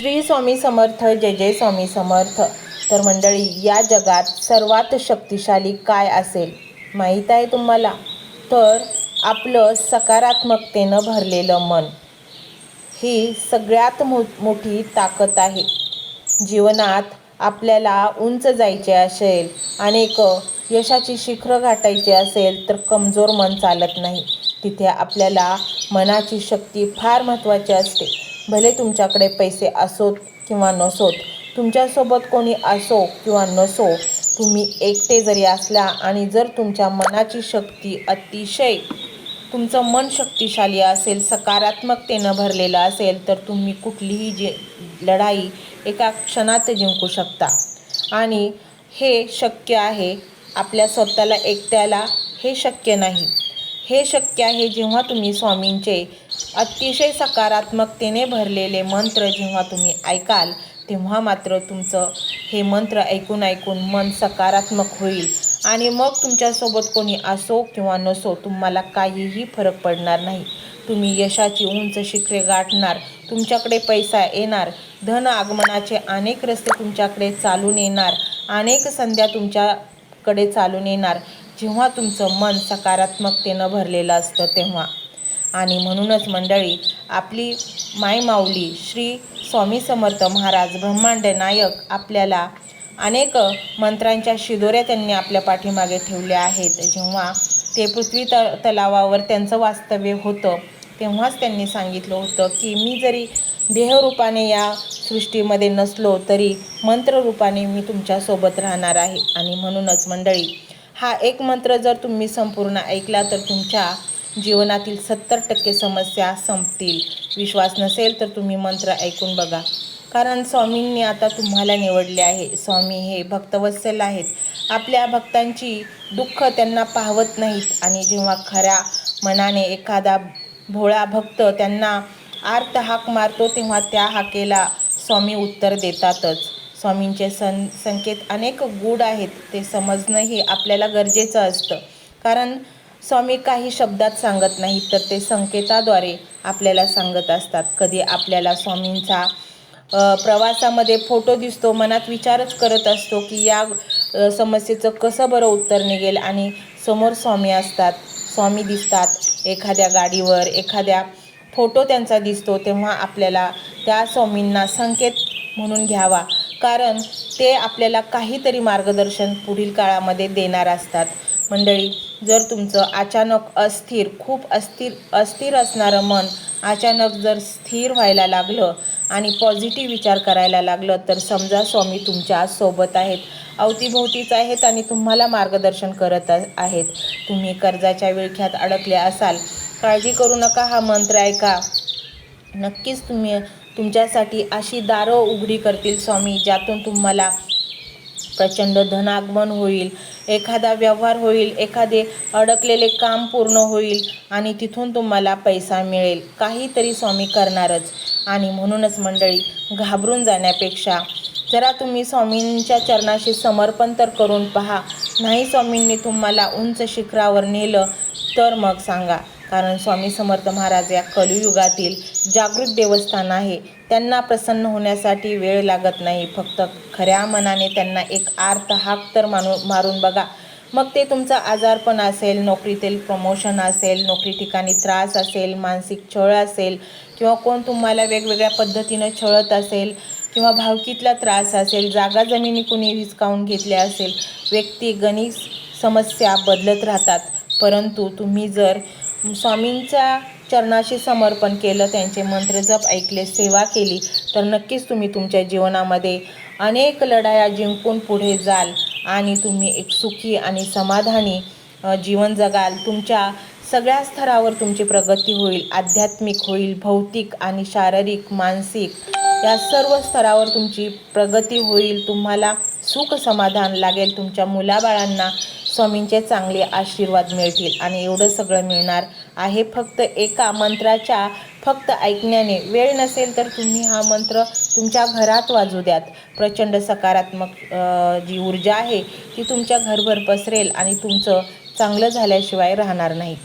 श्री स्वामी समर्थ. जय जय स्वामी समर्थ. तर मंडळी, या जगात सर्वात शक्तिशाली काय असेल माहीत आहे तुम्हाला? तर आपलं सकारात्मकतेनं भरलेलं मन ही सगळ्यात मोठी ताकद आहे. जीवनात आपल्याला उंच जायचे असेल, अनेक यशाची शिखरं गाठायची असेल, तर कमजोर मन चालत नाही. तिथे आपल्याला मनाची शक्ती फार महत्त्वाची असते. भले तुमच्याकडे पैसे असोत किंवा नसोत, तुमच्यासोबत कोणी असो किंवा नसो, तुम्ही एकटे जरी असला आणि जर तुमच्या मनाची शक्ती अतिशय, तुमचं मन शक्तिशाली असेल, सकारात्मकतेनं भरलेलं असेल, तर तुम्ही कुठलीही लढाई एका क्षणात जिंकू शकता. आणि हे शक्य आहे. आपल्या स्वतःला एकट्याला हे शक्य नाही. हे शक्य आहे जेव्हा तुम्ही स्वामींचे अतिशय सकारात्मकतेने भरलेले मंत्र जेव्हा तुम्ही ऐकाल, तेव्हा मात्र तुमचं हे मंत्र ऐकून ऐकून मन सकारात्मक होईल आणि मग तुमच्यासोबत कोणी असो किंवा नसो, तुम्हाला काहीही फरक पडणार नाही. तुम्ही यशाची उंच शिखरे गाठणार, तुमच्याकडे पैसा येणार, धन आगमनाचे अनेक रस्ते तुमच्याकडे चालून येणार, अनेक संध्या तुमच्याकडे चालून येणार जेव्हा तुमचं मन सकारात्मकतेनं भरलेलं असतं तेव्हा. आणि म्हणूनच मंडळी, आपली मायमाऊली श्री स्वामी समर्थ महाराज ब्रह्मांड नायक आपल्याला अनेक मंत्रांच्या शिदोऱ्या त्यांनी आपल्या पाठीमागे ठेवल्या आहेत. जेव्हा ते पृथ्वी तलावावर त्यांचं वास्तव्य होतं, तेव्हाच त्यांनी सांगितलं होतं की मी जरी देहरूपाने या सृष्टीमध्ये नसलो तरी मंत्ररूपाने मी तुमच्यासोबत राहणार आहे. आणि म्हणूनच मंडळी, हा एक मंत्र जर तुम्ही संपूर्ण ऐकला तर तुमच्या जीवनातील 70% समस्या संपतील. विश्वास नसेल तर तुम्ही मंत्र ऐकून बघा, कारण स्वामींनी आता तुम्हाला निवडले आहे. स्वामी हे भक्तवत्सल आहेत. आपल्या भक्तांची दुःख त्यांना पाहवत नाहीत. आणि जेव्हा खऱ्या मनाने एखादा भोळा भक्त त्यांना आर्त हाक मारतो, तेव्हा त्या हाकेला स्वामी उत्तर देतातच. स्वामींचे संकेत अनेक गूढ आहेत. ते समजणंही आपल्याला गरजेचं असतं, कारण स्वामी काही शब्दात सांगत नाहीत, तर ते संकेताद्वारे आपल्याला सांगत असतात. कधी आपल्याला स्वामींचा प्रवासामध्ये फोटो दिसतो, मनात विचारच करत असतो की या समस्येचं कसं बरं उत्तर निघेल, आणि समोर स्वामी असतात, स्वामी दिसतात एखाद्या गाडीवर, एखाद्या फोटो त्यांचा दिसतो, तेव्हा आपल्याला त्या स्वामींना संकेत म्हणून घ्यावा, कारण ते आपल्याला काहीतरी मार्गदर्शन पुढील काळामध्ये देणार असतात. मंडळी, जर तुमचं अचानक खूप अस्थिर असणारं मन अचानक जर स्थिर व्हायला लागलं आणि पॉझिटिव्ह विचार करायला लागलं, तर समजा स्वामी तुमच्या सोबत आहेत, अवतीभोवतीच आहेत आणि तुम्हाला मार्गदर्शन करत आहेत. तुम्ही कर्जाच्या विळख्यात अडकले असाल, काळजी करू नका, हा मंत्र ऐका. नक्कीच तुमच्यासाठी अशी दारं उघडी करतील स्वामी, ज्यातून तुम्हाला प्रचंड धनागमन होईल, एखादा व्यवहार होईल, एखादे अडकलेले काम पूर्ण होईल आणि तिथून तुम्हाला पैसा मिळेल. काहीतरी स्वामी करणारच. आणि म्हणूनच मंडळी, घाबरून जाण्यापेक्षा जरा तुम्ही स्वामींच्या चरणाशी समर्पण तर करून पहा. नाही स्वामींनी तुम्हाला उंच शिखरावर नेलं तर मग सांगा, कारण स्वामी समर्थ महाराज या कलियुगातील जागृत देवस्थान आहे. त्यांना प्रसन्न होण्यासाठी वेळ लागत नाही. फक्त खऱ्या मनाने त्यांना एक आर्त हाक तर मारून बघा. मग ते तुमचा आजारपण असेल, नोकरीतील प्रमोशन असेल, नोकरी ठिकाणी त्रास असेल, मानसिक छळ असेल, किंवा कोण तुम्हाला वेगवेगळ्या पद्धतीनं छळत असेल, किंवा भावकीतला त्रास असेल, जागा जमिनी कुणी हिसकावून घेतल्या असेल, व्यक्ती गणित समस्या बदलत राहतात. परंतु तुम्ही जर स्वामींच्या चरणाशी समर्पण केलं, त्यांचे मंत्र जप ऐकले, सेवा केली, तर नक्कीच तुम्ही तुमच्या जीवनामध्ये अनेक लढाया जिंकून पुढे जाल आणि तुम्ही एक सुखी आणि समाधानी जीवन जगाल. तुमच्या सगळ्या स्तरावर तुमची प्रगती होईल. आध्यात्मिक होईल, भौतिक आणि शारीरिक, मानसिक या सर्व स्तरावर तुमची प्रगती होईल. तुम्हाला सुख समाधान लागेल. तुमच्या मुलाबाळांना स्वामींचे चांगले आशीर्वाद मिळतील. आणि एवढं सगळं मिळणार आहे फक्त एका मंत्राच्या फक्त ऐकण्याने. वेळ नसेल तर तुम्ही हा मंत्र तुमच्या घरात वाजू द्यात. प्रचंड सकारात्मक जी ऊर्जा आहे ती तुमच्या घरभर पसरेल आणि तुमचं चांगलं झाल्याशिवाय राहणार नाही.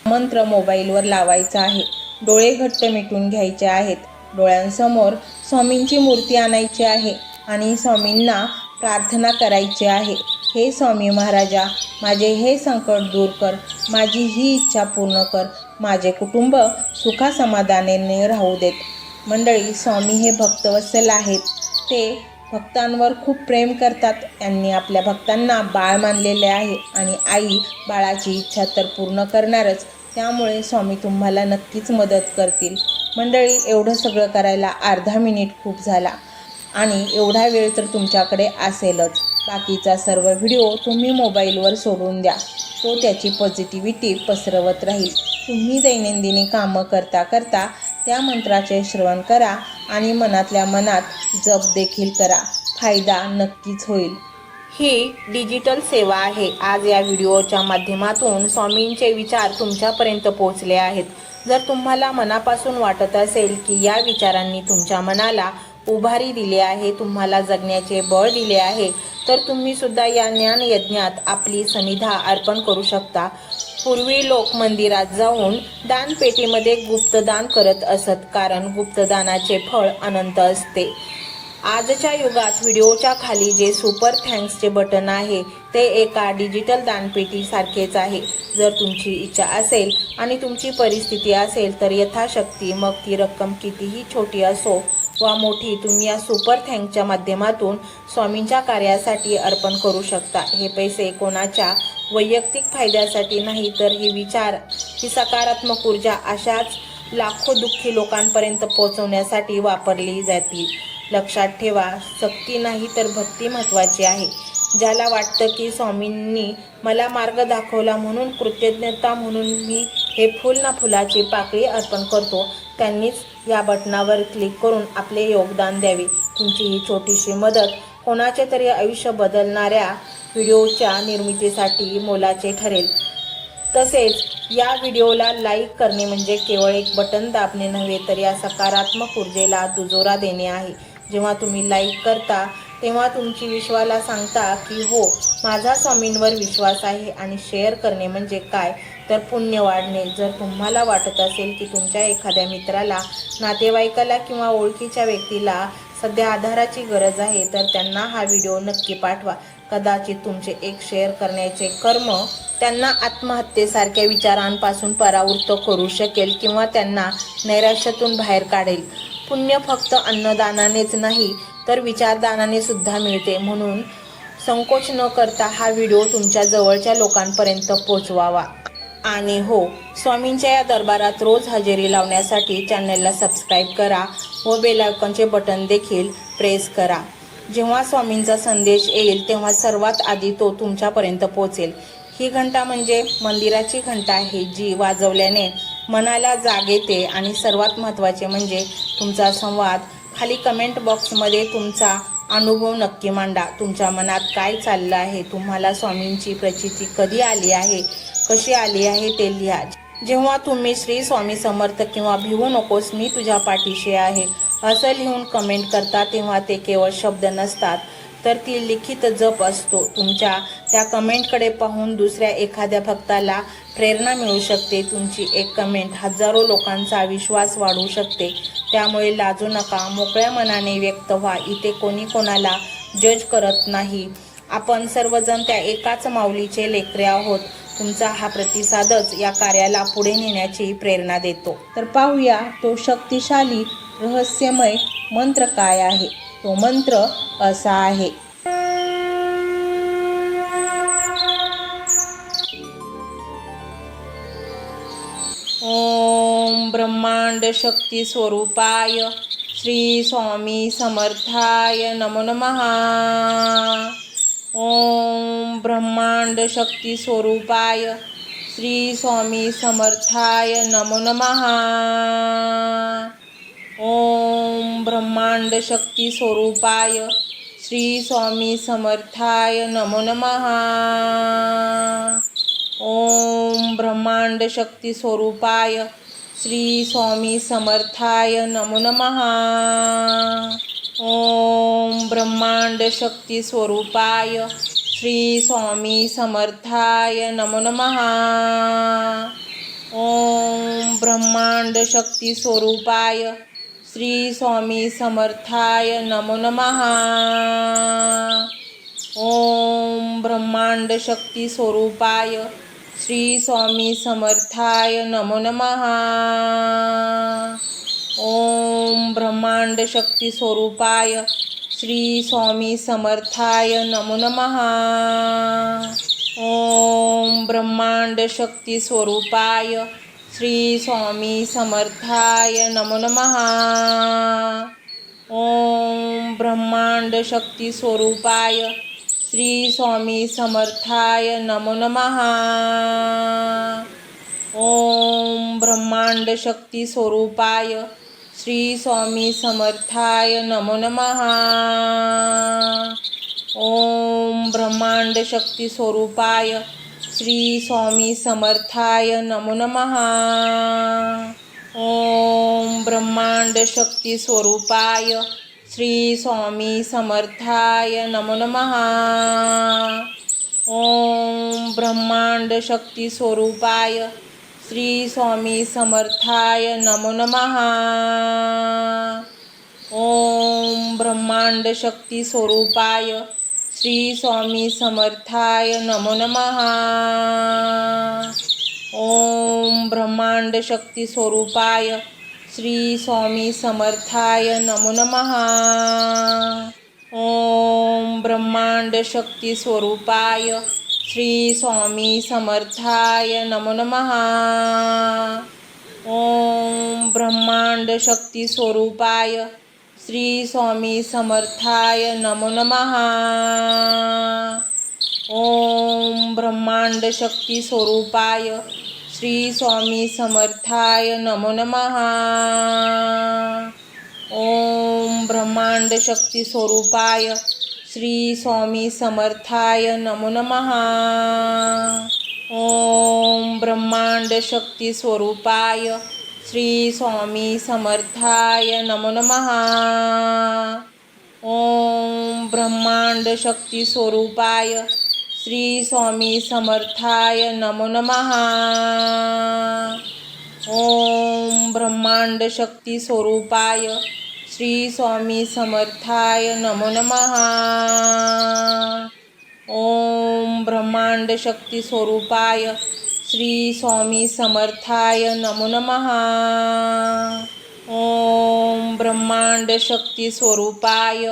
मंत्र मोबाईलवर लावायचा आहे, डोळे घट्ट मिटून घ्यायचे आहेत डोळ्यांसमोर स्वामींची मूर्ती आणायची आहे आणि स्वामींना प्रार्थना करायची आहे, हे स्वामी महाराजा, माझे हे संकट दूर कर, माझी ही इच्छा पूर्ण कर, माझे कुटुंब सुखासमाधानाने राहू देत. मंडळी, स्वामी हे भक्तवत्सल आहेत. ते भक्तांवर खूप प्रेम करतात. त्यांनी आपल्या भक्तांना बाळ मानलेले आहे आणि आई बाळाची इच्छा तर पूर्ण करणारच. त्यामुळे स्वामी तुम्हाला नक्कीच मदत करतील. मंडळी, एवढं सगळं करायला अर्धा मिनिट खूप झाला आणि एवढा वेळ तर तुमच्याकडे असेलच. बाकीचा सर्व व्हिडिओ तुम्ही मोबाईलवर सोडून द्या, तो त्याची पॉझिटिव्हिटी पसरवत राहील. तुम्ही दैनंदिनी कामं करता करता त्या मंत्राचे श्रवण करा आणि मनातल्या मनात जप देखील करा. फायदा नक्कीच होईल. ही डिजिटल सेवा आहे. आज या व्हिडिओच्या माध्यमातून स्वामींचे विचार तुमच्यापर्यंत पोहोचले आहेत. जर तुम्हाला मनापासून वाटत असेल की या विचारांनी तुमच्या मनाला उभारी दिली आहे, तुम्हाला जगण्याचे बळ दिले आहे, तर तुम्ही सुद्धा या ज्ञान यज्ञात आपली समिधा अर्पण करू शकता. पूर्वी लोक मंदिरात जाऊन दानपेटीमध्ये गुप्तदान करत असत, कारण गुप्तदानाचे फळ अनंत असते. आजच्या युगात व्हिडिओच्या खाली जे सुपर थँक्सचे बटन आहे ते एका डिजिटल दानपेटी सारखेच आहे. जर तुमची इच्छा असेल आणि तुमची परिस्थिती असेल तर यथाशक्ती, मग ती रक्कम कितीही छोटी असो वा मोठी, तुम्ही या सुपर थँक्सच्या माध्यमातून स्वामींच्या कार्यासाठी अर्पण करू शकता. हे पैसे कोणाच्या वैयक्तिक फायद्यासाठी नाही, तर ही विचार, ही सकारात्मक ऊर्जा अशाच लाखो दुःखी लोकांपर्यंत पोहोचवण्यासाठी वापरली जातील. लक्षात ठेवा, सक्ती नाही तर भक्ती महत्त्वाची आहे. ज्याला वाटतं की स्वामींनी मला मार्ग दाखवला म्हणून कृतज्ञता म्हणून मी हे फुल ना फुलाची पाकळी अर्पण करतो, त्यांनीच या बटनावर क्लिक करून आपले योगदान द्यावे. तुमची ही छोटीशी मदत कोणाचे तरी आयुष्य बदलणाऱ्या व्हिडिओच्या निर्मितीसाठी मोलाचे ठरेल. तसेच या व्हिडिओला लाईक करणे म्हणजे केवळ एक बटन दाबणे नव्हे, तर या सकारात्मक ऊर्जेला दुजोरा देणे आहे. जेव्हा तुम्ही लाईक करता तेव्हा तुमची विश्वाला सांगता की हो, माझा स्वामींवर विश्वास आहे. आणि शेअर करणे म्हणजे काय, तर पुण्य वाढणे. जर तुम्हाला वाटत असेल की तुमच्या एखाद्या मित्राला, नातेवाईकाला किंवा ओळखीच्या व्यक्तीला सध्या आधाराची गरज आहे, तर त्यांना हा व्हिडिओ नक्की पाठवा. कदाचित तुमचे एक शेअर करण्याचे कर्म त्यांना आत्महत्येसारख्या विचारांपासून परावृत्त करू शकेल किंवा त्यांना नैराश्यातून बाहेर काढेल. पुण्य फक्त अन्नदानानेच नाही तर विचारदानाने सुद्धा मिळते. म्हणून संकोच न करता हा व्हिडिओ तुमच्या जवळच्या लोकांपर्यंत पोहोचवावा. आणि हो, स्वामींच्या या दरबारात रोज हजेरी लावण्यासाठी चॅनलला सबस्क्राईब करा व बेल आयकॉनचे बटन देखील प्रेस करा. जेव्हा स्वामींचा संदेश येईल तेव्हा सर्वात आधी तो तुमच्यापर्यंत पोहोचेल. ही घंटा म्हणजे मंदिराची घंटा आहे, जी वाजवल्याने मनाला जाग येते. आणि सर्वात महत्त्वाचे म्हणजे तुमचा संवाद. खाली कमेंट बॉक्समध्ये तुमचा अनुभव नक्की मांडा. तुमच्या मनात काय चाललं आहे, तुम्हाला स्वामींची प्रचिती कधी आली आहे, कशी आली आहे ते लिहा. जेव्हा तुम्ही श्री स्वामी समर्थ किंवा भिवू नकोस मी तुझ्या पाठीशी आहे असं लिहून कमेंट करता, तेव्हा ते केवळ शब्द नसतात, तर ती लिखित जप असतो. तुमच्या त्या कमेंटकडे पाहून दुसऱ्या एखाद्या भक्ताला प्रेरणा मिळू शकते. तुमची एक कमेंट हजारो लोकांचा विश्वास वाढवू शकते. त्यामुळे लाजू नका, मोकळ्या मनाने व्यक्त व्हा. इथे कोणी कोणाला जज करत नाही. आपण सर्वजण त्या एकाच माऊलीचे लेकरे आहोत. तुमचा हा प्रतिसादच या कार्याला पुढे नेण्याची प्रेरणा देतो. तर पाहूया तो शक्तिशाली रहस्यमय मंत्र काय आहे. तो मंत्र असा आहे. ओम ब्रह्मांड शक्ती स्वरूपाय श्री स्वामी समर्थाय नमो नमः. ओम ब्रह्मांड शक्ती स्वरूपाय श्री स्वामी समर्थाय नमो नमः. ओम ब्रह्मांड शक्ती स्वरूपाय श्री स्वामी समर्थाय नमो नमः. ओम ब्रह्मांड शक्ती स्वरूपाय श्री स्वामी समर्थाय नमो नमः. ओम ब्रह्मांड शक्ती स्वरूपाय श्री स्वामी समर्थाय नमो नमः. ओम ब्रह्मांड शक्ती स्वरूपाय श्री स्वामी समर्थाय नमो नमः। ओम ब्रह्मांड शक्ती स्वरूपाय श्री स्वामी समर्थाय नमो नमः। ओम ब्रह्मांड शक्ती स्वरूपाय श्री स्वामी समर्थाय नमो नमः। ओम ब्रह्मांड शक्ती स्वरूपाय श्री स्वामी समर्थाय नमो नमः। ओम ब्रह्मांड शक्ती स्वरूपाय श्री स्वामी समर्थाय नमो नमः। ओम ब्रह्मांड शक्ती स्वरूपाय श्री स्वामी समर्थाय नमो नमः। ओम ब्रह्मांड शक्ती स्वरूपाय श्री स्वामी समर्थाय नमो नमः। ओम ब्रह्मांड शक्ती स्वरूपाय श्री स्वामी समर्थाय नमो नमः। ओम ब्रह्मांड शक्ती स्वरूपाय श्री स्वामी समर्थाय नमो नमः। ओम ब्रह्मांड शक्ती स्वरूपाय श्री स्वामी समर्थाय नमो नमः। ओम ब्रह्मांड शक्ती स्वरूपाय श्री स्वामी समर्थाय नमो नमः। ओम ब्रह्मांड शक्ती स्वरूपाय श्री स्वामी समर्थाय नमो नमः। ओम ब्रह्मांड शक्ती स्वरूपाय श्री स्वामी समर्थाय नमो नमः। ओम ब्रह्मांड शक्ती स्वरूपाय श्री स्वामी समर्थाय नमो नमः। ओम ब्रह्मांड शक्ती स्वरूपाय श्री स्वामी समर्थाय नमो नमः। ओम ब्रह्मांड शक्ती स्वरूपाय श्री स्वामी समर्थाय नमो नमः। ओम ब्रह्मांड शक्ती स्वरूपाय श्री स्वामी समर्थाय नमो नमः। ओम ब्रह्मांड शक्ती स्वरूपाय श्री स्वामी समर्थाय नमो नमः। ओम ब्रह्मांड शक्ती स्वरूपाय श्री स्वामी समर्थाय नमो नमः। ओम ब्रह्मांड शक्ती स्वरूपाय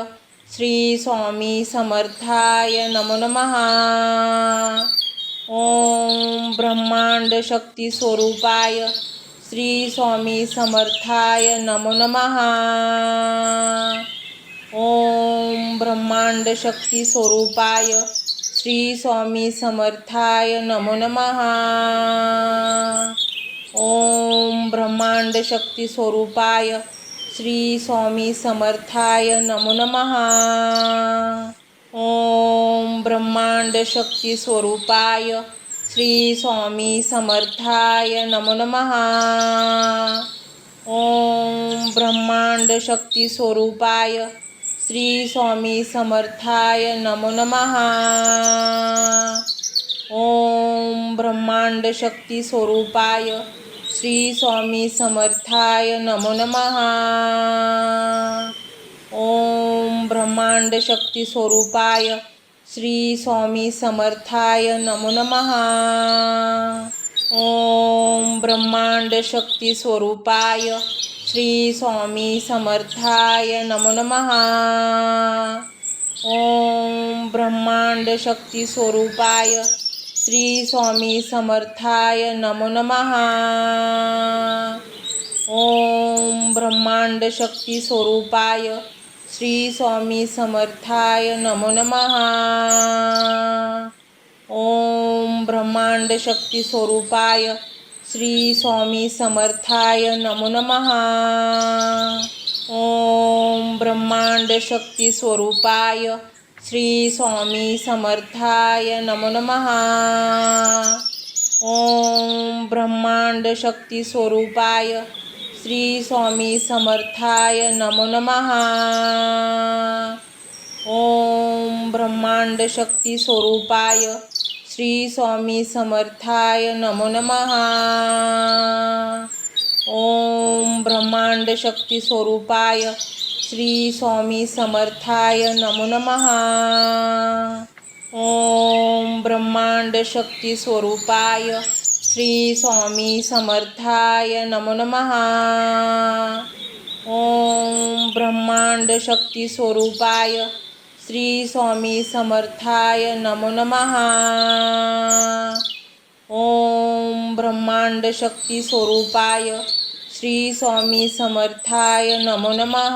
श्री स्वामी समर्थाय नमो नमः। ओम ब्रह्मांड शक्ती स्वरूपाय श्री स्वामी समर्थाय नमो नमः। ओम ब्रह्मांड शक्ती स्वरूपाय श्री स्वामी समर्थाय नमो नमः। ओम ब्रह्मांड शक्ती स्वरूपाय श्री स्वामी समर्थाय नमो नमः। ओम ब्रह्मांड शक्ती स्वरूपाय श्री स्वामी समर्थाय नमो नमः। ओम ब्रह्मांड शक्ती स्वरूपाय श्री स्वामी समर्थाय नमो नमः। ओम ब्रह्मांड शक्ती स्वरूपाय श्री स्वामी समर्थाय नमो नमः। ओम ब्रह्मांड शक्ती स्वरूपाय श्री स्वामी समर्थाय नमो नमः। ओम ब्रह्मांड शक्ती स्वरूपाय श्री स्वामी समर्थाय नमो नमः। ओम ब्रह्मांड शक्ती स्वरूपाय श्री स्वामी समर्थाय नमो नमः। ओम ब्रह्मांड शक्ती स्वरूपाय श्री स्वामी समर्थाय नमो नमः। ओम ब्रह्मांड शक्ती स्वरूपाय श्री स्वामी समर्थाय नमो नमः। ओम ब्रह्मांड शक्ती स्वरूपाय श्री स्वामी समर्थाय नमो नमः। ओम ब्रह्मांड शक्ती स्वरूपाय श्री स्वामी समर्थाय नमो नमः। ओम ब्रह्मांड शक्ती स्वरूपाय श्री स्वामी समर्थाय नमो नमः। ओम ब्रह्मांड शक्ती स्वरूपाय श्री स्वामी समर्थाय नमो नमः। ओम ब्रह्मांड शक्ती स्वरूपाय श्री स्वामी समर्थाय नमो नमः। ओम ब्रह्मांड शक्ती स्वरूपाय श्री स्वामी समर्थाय नमो नमः। ओम ब्रह्मांड शक्ती स्वरूपाय श्री स्वामी समर्थाय नमो नमः।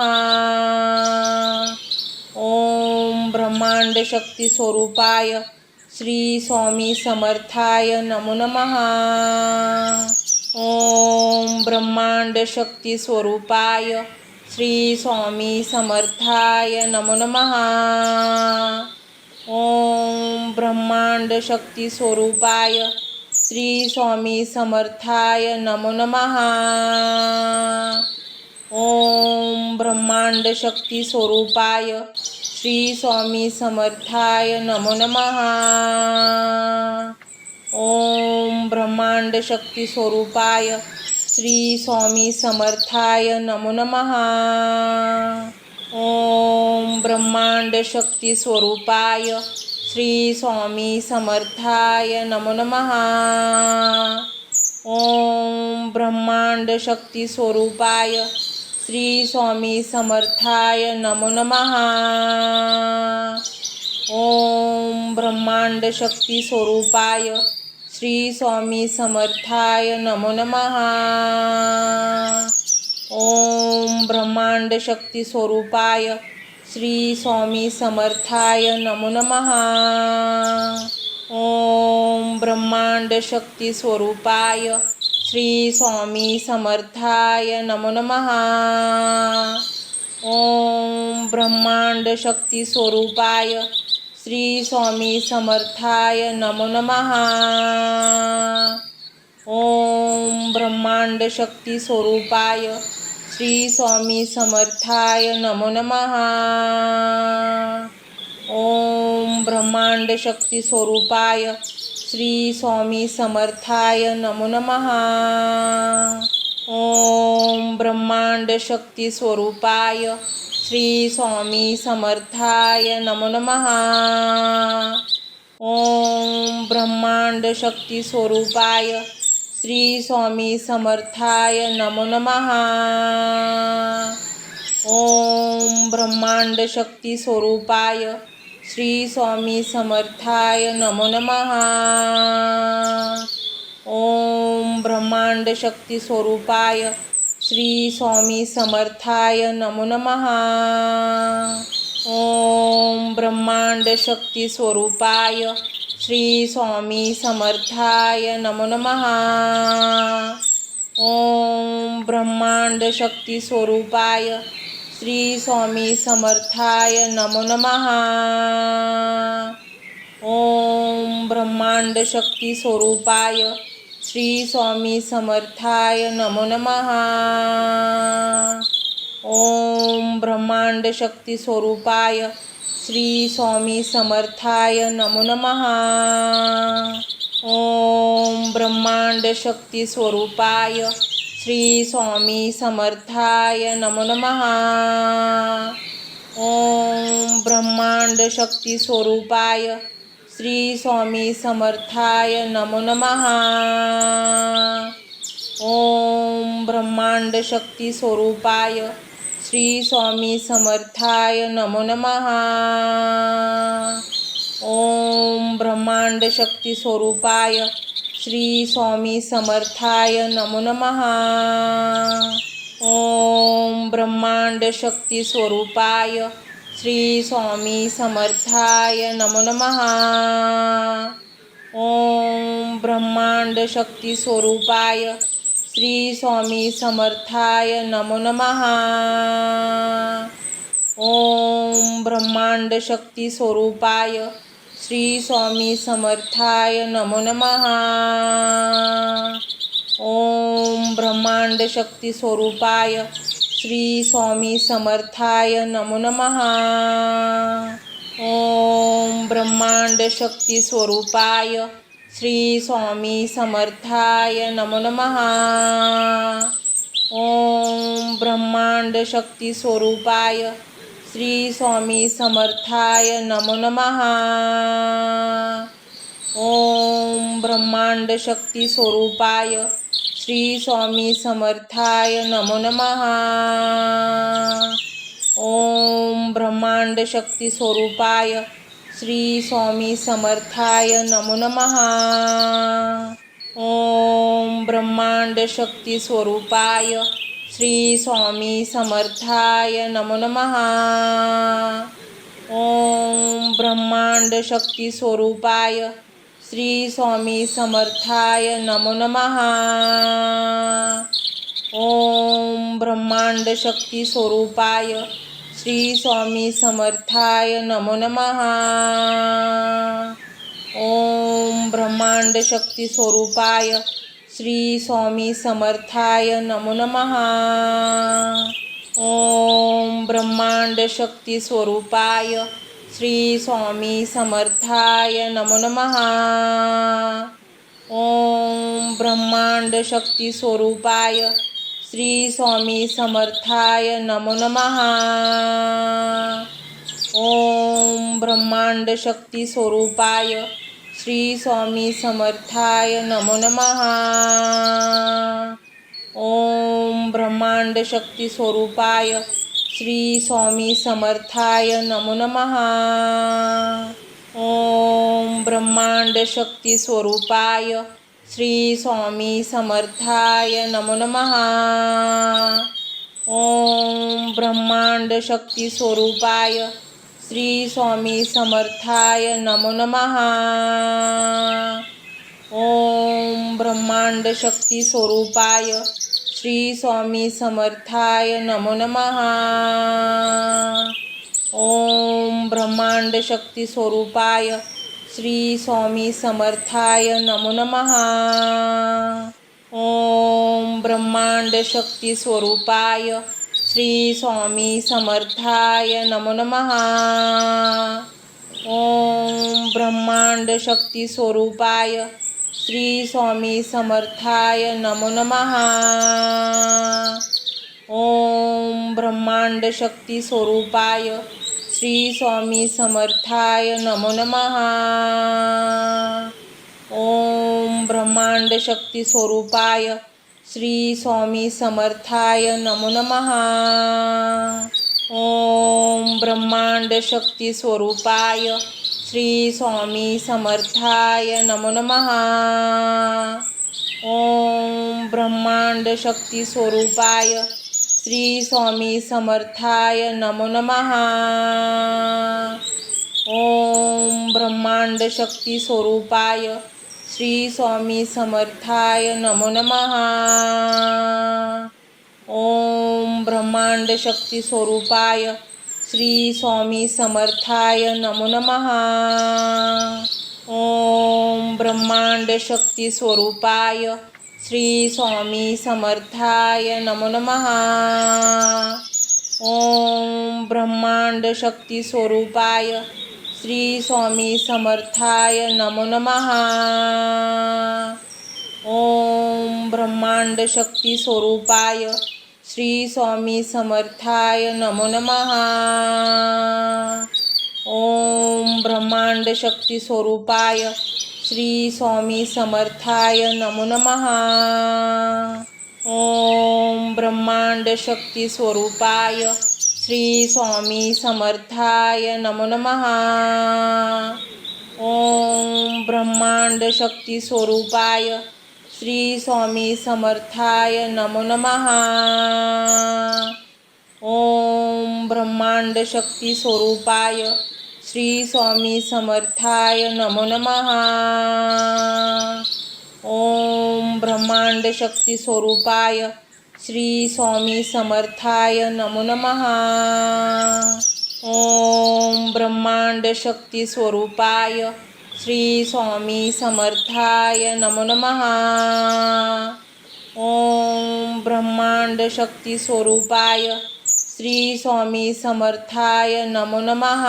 ओम ब्रह्मांड शक्ती स्वरूपाय श्री स्वामी समर्थाय नमो नमः। ओम ब्रह्मांड शक्ती स्वरूपाय श्री स्वामी समर्थाय नमो नमः। ओम ब्रह्मांड शक्ती स्वरूपाय श्री स्वामी समर्थाय नमो नमः। ओम ब्रह्मांड शक्ती स्वरूपाय श्री स्वामी समर्थाय नमो नमः। ओम ब्रह्मांड शक्ती स्वरूपाय श्री स्वामी समर्थाय नमो नमः। ओम ब्रह्मांड शक्ती स्वरूपाय श्री स्वामी समर्थाय नमो नमः। ओम ब्रह्मांड शक्ती स्वरूपाय श्री स्वामी समर्थाय नमो नमः। ओम ब्रह्मांड शक्ती स्वरूपाय श्री स्वामी समर्थाय नमो नमः। ओम ब्रह्मांड शक्ती स्वरूपाय श्री स्वामी समर्थाय नमो नमः। ओम ब्रह्मांड शक्ती स्वरूपाय श्री स्वामी समर्थाय नमो नमः। ओम ब्रह्मांड शक्ती स्वरूपाय श्री स्वामी समर्थाय नमो नमः। ओम ब्रह्मांड शक्ती स्वरूपाय श्री स्वामी समर्थाय नमो नमः। ओम ब्रह्मांड शक्ती स्वरूपाय श्री स्वामी समर्थाय नमो नमः। ओम ब्रह्मांड शक्ती स्वरूपाय श्री स्वामी समर्थाय नमो नमः। ओम ब्रह्मांड शक्ती स्वरूपाय श्री स्वामी समर्थाय नमो नमः। ओम ब्रह्मांड शक्ती स्वरूपाय श्री स्वामी समर्थाय नमो नमः। ओम ब्रह्मांड शक्ती स्वरूपाय श्री स्वामी समर्थाय नमो नमः। ओम ब्रह्मांड शक्ती स्वरूपाय श्री स्वामी समर्थाय नमो नमः। ओम ब्रह्मांड शक्ती स्वरूपाय श्री स्वामी समर्थाय नमो नमः। ओम ब्रह्मांड शक्ती स्वरूपाय श्री स्वामी समर्थाय नमो नमः। ओम ब्रह्मांड शक्ती स्वरूपाय श्री स्वामी समर्थाय नमो नमः। ओम ब्रह्मांड शक्ती स्वरूपाय श्री स्वामी समर्थाय नमो नमः। ओम ब्रह्मांड शक्ती स्वरूपाय श्री स्वामी समर्थाय नमो नमः। ओम ब्रह्मांड शक्ती स्वरूपाय श्री स्वामी समर्थाय नमो नमः। ओम ब्रह्मांड शक्ती स्वरूपाय श्री स्वामी समर्थाय नमो नमः। ओम ब्रह्मांड शक्ती स्वरूपाय श्री स्वामी समर्थाय नमो नमः। ओम ब्रह्मांड शक्ती स्वरूपाय श्री स्वामी समर्थाय नमो नमः। ओम ब्रह्मांड शक्ती स्वरूपाय श्री स्वामी समर्थाय नमो नमः। ओम ब्रह्मांड शक्ती स्वरूपाय श्री स्वामी समर्थाय नमो नमः। ओम ब्रह्मांड शक्ती स्वरूपाय श्री स्वामी समर्थाय नमो नमः। ओम ब्रह्मांड शक्ती स्वरूपाय श्री स्वामी समर्थाय नमो नमः. ओम ब्रह्मांड शक्ती स्वरूपाय श्री स्वामी समर्थाय नमो नमः. ओम ब्रह्मांड शक्ती स्वरूपाय श्री स्वामी समर्थाय नमो नमः. ओम ब्रह्मांड शक्ती स्वरूपाय श्री स्वामी समर्थाय नमो नमः. ओम ब्रह्मांड शक्ती स्वरूपाय श्री स्वामी समर्थाय नमो नमः. ओम ब्रह्मांड शक्ती स्वरूपाय श्री स्वामी समर्थाय नमो नमः. ओम ब्रह्मांड शक्ती स्वरूपाय श्री स्वामी समर्थाय नमो नमः. ओम ब्रह्मांड शक्ती स्वरूपाय श्री स्वामी समर्थाय नमो नमः. ओम ब्रह्मांड शक्ती स्वरूपाय श्री स्वामी समर्थाय नमो नमः. ओम ब्रह्मांड शक्ती स्वरूपाय श्री स्वामी समर्थाय नमो नमः. ओम ब्रह्मांड शक्ती स्वरूपाय श्री स्वामी समर्थाय नमो नमः. ओम ब्रह्मांड शक्ती स्वरूपाय श्री स्वामी समर्थाय नमो नमः. ओम ब्रह्मांड शक्ती स्वरूपाय श्री स्वामी समर्थाय नमो नमः. ओम ब्रह्मांड शक्ती स्वरूपाय श्री स्वामी समर्थाय नमो नमः. ओम ब्रह्मांड शक्ती स्वरूपाय श्री स्वामी समर्थाय नमो नमः. ओम ब्रह्मांड शक्ती स्वरूपाय श्री स्वामी समर्थाय नमो नमः. ओम ब्रह्मांड शक्ती स्वरूपाय श्री स्वामी समर्थाय नमो नमः. ओम ब्रह्मांड शक्ती स्वरूपाय श्री स्वामी समर्थाय नमो नमः. ओम ब्रह्मांड शक्ती स्वरूपाय श्री स्वामी समर्थाय नमो नमः. ओम ब्रह्मांड शक्ती स्वरूपाय श्री स्वामी समर्थाय नमो नमः. ओम ब्रह्मांड शक्ती स्वरूपाय श्री स्वामी समर्थाय नमो नमः. ओम ब्रह्मांड शक्ती स्वरूपाय श्री स्वामी समर्थाय नमो नमः. ओम ब्रह्मांड शक्ती स्वरूपाय श्री स्वामी समर्थाय नमो नमः. ओम ब्रह्मांड शक्ती स्वरूपाय श्री स्वामी समर्थाय नमो नमः. ओम ब्रह्मांड शक्ती स्वरूपाय श्री स्वामी समर्थाय नमो नमः. ओम ब्रह्मांड शक्ती स्वरूपाय श्री स्वामी समर्थाय नमो नमः. ओम ब्रह्मांड शक्ती स्वरूपाय श्री स्वामी समर्थाय नमो नमः. ओम ब्रह्मांड शक्ती स्वरूपाय श्री स्वामी समर्थाय नमो नमः. ओम ब्रह्मांड शक्ती स्वरूपाय श्री स्वामी समर्थाय नमो नमः. ओम ब्रह्मांड शक्ती स्वरूपाय श्री स्वामी समर्थाय नमो नमः. ओम ब्रह्मांड शक्ती स्वरूपाय श्री स्वामी समर्थाय नमो नमः. ओम ब्रह्मांड शक्ती स्वरूपाय श्री स्वामी समर्थाय नमो नमः. ओम ब्रह्मांड शक्ती स्वरूपाय श्री स्वामी समर्थाय नमो नमः.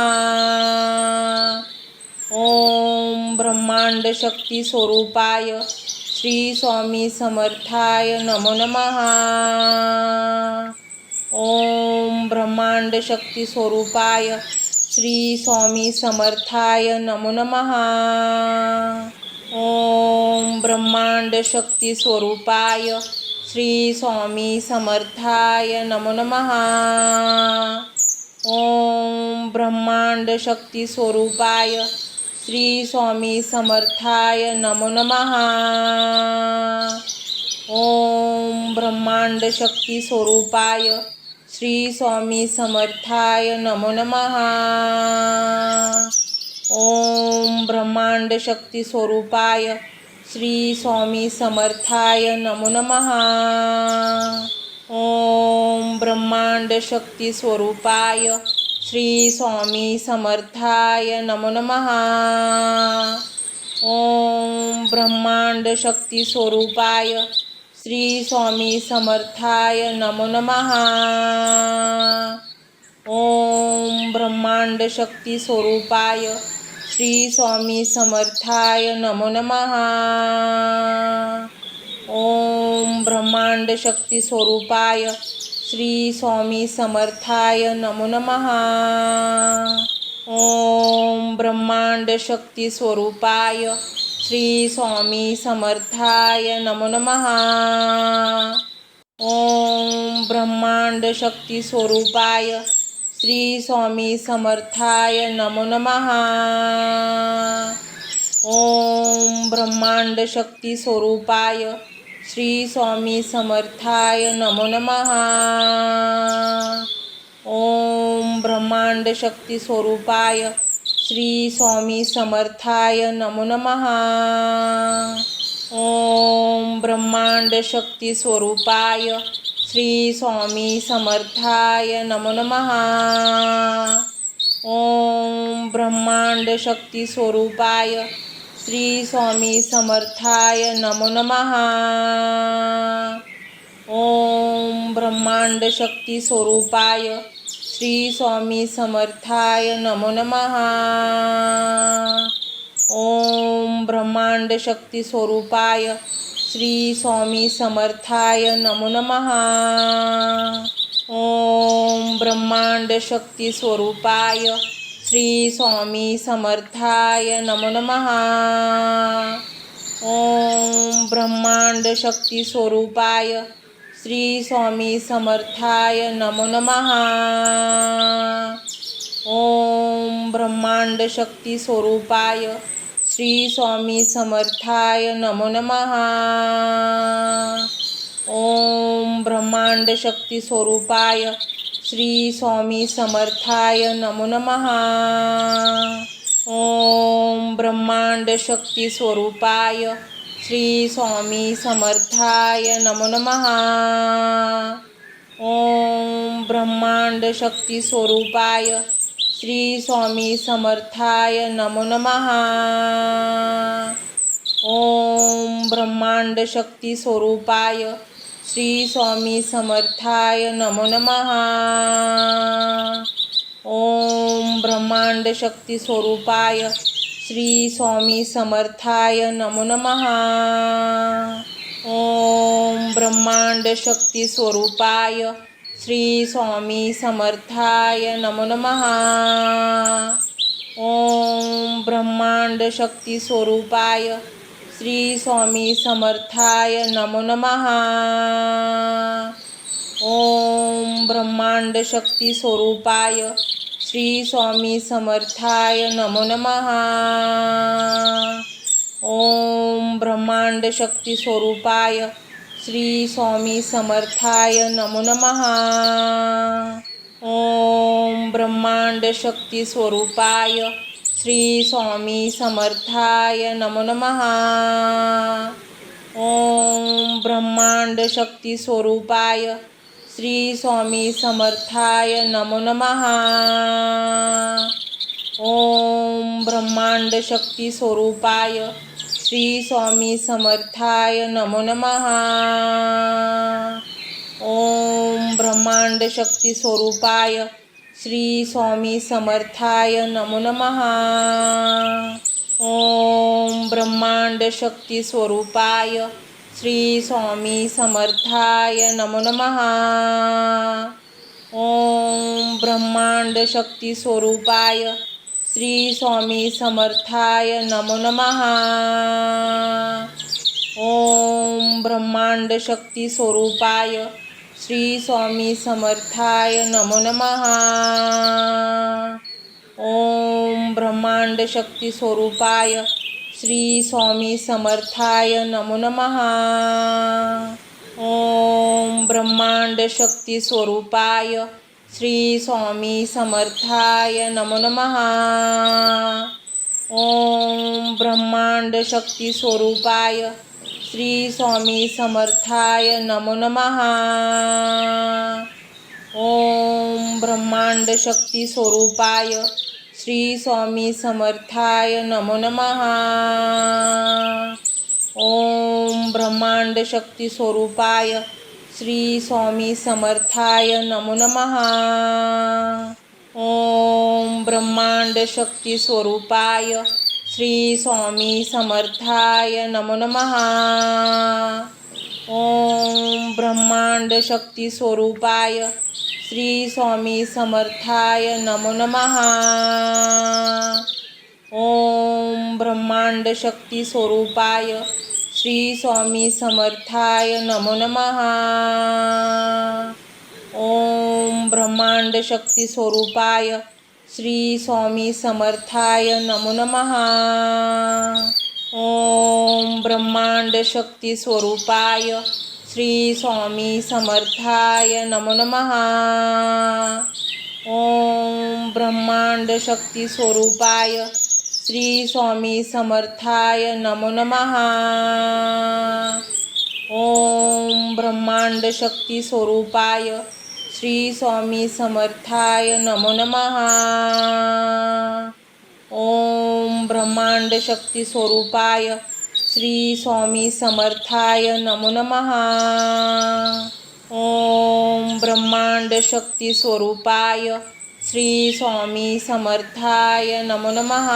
ओम ब्रह्मांड शक्ती स्वरूपाय श्री स्वामी समर्थाय नमो नमः। ओम ब्रह्मांड शक्ती स्वरूपाय श्री स्वामी समर्थाय नमो नमः। ओम ब्रह्मांड शक्ती स्वरूपाय श्री स्वामी समर्थाय नमो नमः। ओम ब्रह्मांड शक्ती स्वरूपाय श्री स्वामी समर्थाय नमो नमः। ओम ब्रह्मांड शक्ती स्वरूपाय श्री स्वामी समर्थाय नमो नमः। ओम ब्रह्मांड शक्ती स्वरूपाय श्री स्वामी समर्थाय नमो नमः। ओम ब्रह्मांड शक्ती स्वरूपाय श्री स्वामी समर्थाय नमो नमः। ओम ब्रह्मांड शक्ती स्वरूपाय श्री स्वामी समर्थाय नमो नमः। ओम ब्रह्मांड शक्ती स्वरूपाय श्री स्वामी समर्थाय नमो नमः। ओम ब्रह्मांड शक्ती स्वरूपाय श्री स्वामी समर्थाय नमो नमः। ओम ब्रह्मांड शक्ती स्वरूपाय श्री स्वामी समर्थाय नमो नमः। ओम ब्रह्मांड शक्ती स्वरूपाय श्री स्वामी समर्थाय नमो नमः। ओम ब्रह्मांड शक्ती स्वरूपाय श्री स्वामी समर्थाय नमो नमः। ओम ब्रह्मांड शक्ती स्वरूपाय श्री स्वामी समर्थाय नमो नमः। ओम ब्रह्मांड शक्ती स्वरूपाय श्री स्वामी समर्थाय नमो नमः। ओम ब्रह्मांड शक्ती स्वरूपाय श्री स्वामी समर्थाय नमो नमः। ओम ब्रह्मांड शक्ती स्वरूपाय श्री स्वामी समर्थाय नमो नमः। ओम ब्रह्मांड शक्ती स्वरूपाय श्री स्वामी समर्थाय नमो नमः। ओम ब्रह्मांड शक्ती स्वरूपाय श्री स्वामी समर्थाय नमो नमः। ओम ब्रह्मांड शक्ती स्वरूपाय श्री स्वामी समर्थाय नमो नमः। ओम ब्रह्मांड शक्ती स्वरूपाय श्री स्वामी समर्थाय नमो नमः। ओम ब्रह्मांड शक्ती स्वरूपाय श्री स्वामी समर्थाय नमो नमः। ओम ब्रह्मांड शक्ती स्वरूपाय श्री स्वामी समर्थाय नमो नमः। ओम ब्रह्मांड शक्ती स्वरूपाय श्री स्वामी समर्थाय नमो नमः। ओम ब्रह्मांड शक्ती स्वरूपाय श्री स्वामी समर्थाय नमो नमः। ओम ब्रह्मांड शक्ती स्वरूपाय श्री स्वामी समर्थाय नमो नमः। ओम ब्रह्मांड शक्ती स्वरूपाय श्री स्वामी समर्थाय नमो नमः। ओम ब्रह्मांड शक्ती स्वरूपाय श्री स्वामी समर्थाय नमो नमः। ओम ब्रह्मांड शक्ती स्वरूपाय श्री स्वामी समर्थाय नमो नमः। ओम ब्रह्मांड शक्ती स्वरूपाय श्री स्वामी समर्थाय नमो नमः। ओम ब्रह्मांड शक्ती स्वरूपाय श्री स्वामी समर्थाय नमो नमः। ओम ब्रह्मांड शक्ती स्वरूपाय श्री स्वामी समर्थाय नमो नमः। ओम ब्रह्मांड शक्ती स्वरूपाय श्री स्वामी समर्थाय नमो नमः। ओम ब्रह्मांड शक्ती स्वरूपाय श्री स्वामी समर्थाय नमो नमः। ओम ब्रह्मांड शक्ती स्वरूपाय श्री स्वामी समर्थाय नमो नमः। ओम ब्रह्मांड शक्ती स्वरूपाय श्री स्वामी समर्थाय नमो नमः। ओम ब्रह्मांड शक्ती स्वरूपाय श्री स्वामी समर्थाय नमो नमः। ओम ब्रह्मांड शक्ती स्वरूपाय श्री स्वामी समर्थाय नमो नमः। ओम ब्रह्मांड शक्ती स्वरूपाय श्री स्वामी समर्थाय नमो नमः। ओम ब्रह्मांड शक्ती स्वरूपाय श्री स्वामी समर्थाय नमो नमः। ओम ब्रह्मांड शक्ती स्वरूपाय श्री स्वामी समर्थाय नमो नमः। ओम ब्रह्मांड शक्ती स्वरूपाय श्री स्वामी समर्थाय नमो नमः। ओम ब्रह्मांड शक्ती स्वरूपाय श्री स्वामी समर्थाय नमो नमः। ओम ब्रह्मांड शक्ती स्वरूपाय श्री स्वामी समर्थाय नमो नमः। ओम ब्रह्मांड शक्ती स्वरूपाय श्री स्वामी समर्थाय नमो नमः। ओम ब्रह्मांड शक्ती स्वरूपाय श्री स्वामी समर्थाय नमो नमः। ओम ब्रह्मांड शक्ती स्वरूपाय श्री स्वामी समर्थाय नमो नमः। ओम ब्रह्मांड शक्ती स्वरूपाय श्री स्वामी समर्थाय नमो नमः। ओम ब्रह्मांड शक्ती स्वरूपाय श्री स्वामी समर्थाय नमो नमः। ओम ब्रह्मांड शक्ती स्वरूपाय श्री स्वामी समर्थाय नमो नमः। ओम ब्रह्मांड शक्ती स्वरूपाय श्री स्वामी समर्थाय नमो नमः।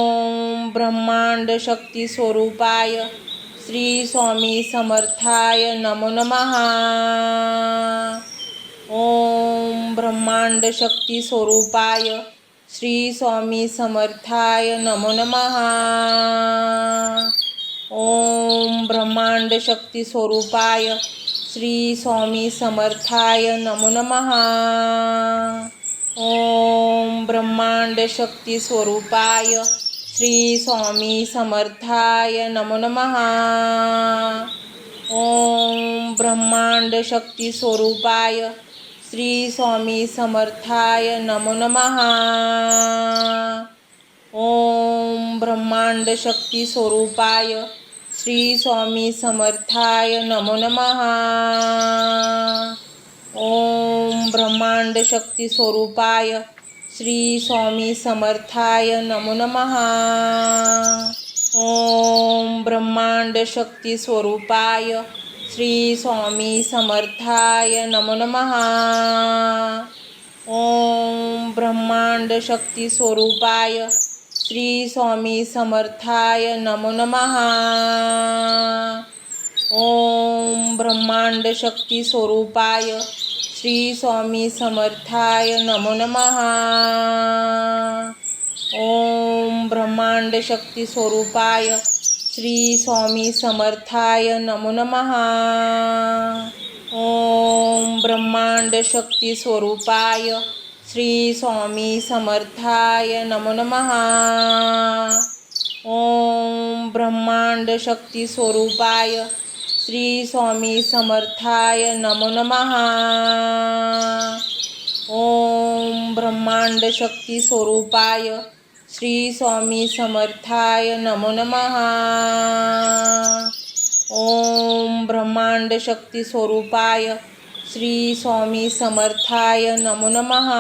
ओम ब्रह्मांड शक्ती स्वरूपाय श्री स्वामी समर्थाय नमो नमः। ओम ब्रह्मांड शक्ती स्वरूपाय श्री स्वामी समर्थाय नमो नमः। ओम ब्रह्मांड शक्ती स्वरूपाय श्री स्वामी समर्थाय नमो नमः। ओम ब्रह्मांड शक्ती स्वरूपाय श्री स्वामी समर्थाय नमो नमः। ओम ब्रह्मांड शक्ती स्वरूपाय श्री स्वामी समर्थाय नमो नमः। ओम ब्रह्मांड शक्ती स्वरूपाय श्री स्वामी समर्थाय नमो नमः। ओम ब्रह्मांड शक्ती स्वरूपाय श्री स्वामी समर्थाय नमो नमः। ओम ब्रह्मांड शक्ती स्वरूपाय श्री स्वामी समर्थाय नमो नमः। ओम ब्रह्मांड शक्ती स्वरूपाय श्री स्वामी समर्थाय नमो नमः। ओम ब्रह्मांड शक्ती स्वरूपाय श्री स्वामी समर्थाय नमो नमः। ओम ब्रह्मांड शक्ती स्वरूपाय श्री स्वामी समर्थाय नमो नमः। ओम ब्रह्मांड शक्ती स्वरूपाय श्री स्वामी समर्थाय नमो नमः। ओम ब्रह्मांड शक्ती स्वरूपाय श्री स्वामी समर्थाय नमो नमः। ओम ब्रह्मांड शक्ती स्वरूपाय श्री स्वामी समर्थाय नमो नमः। ओम ब्रह्मांड शक्ती स्वरूपाय श्री स्वामी समर्थाय नमो नमः।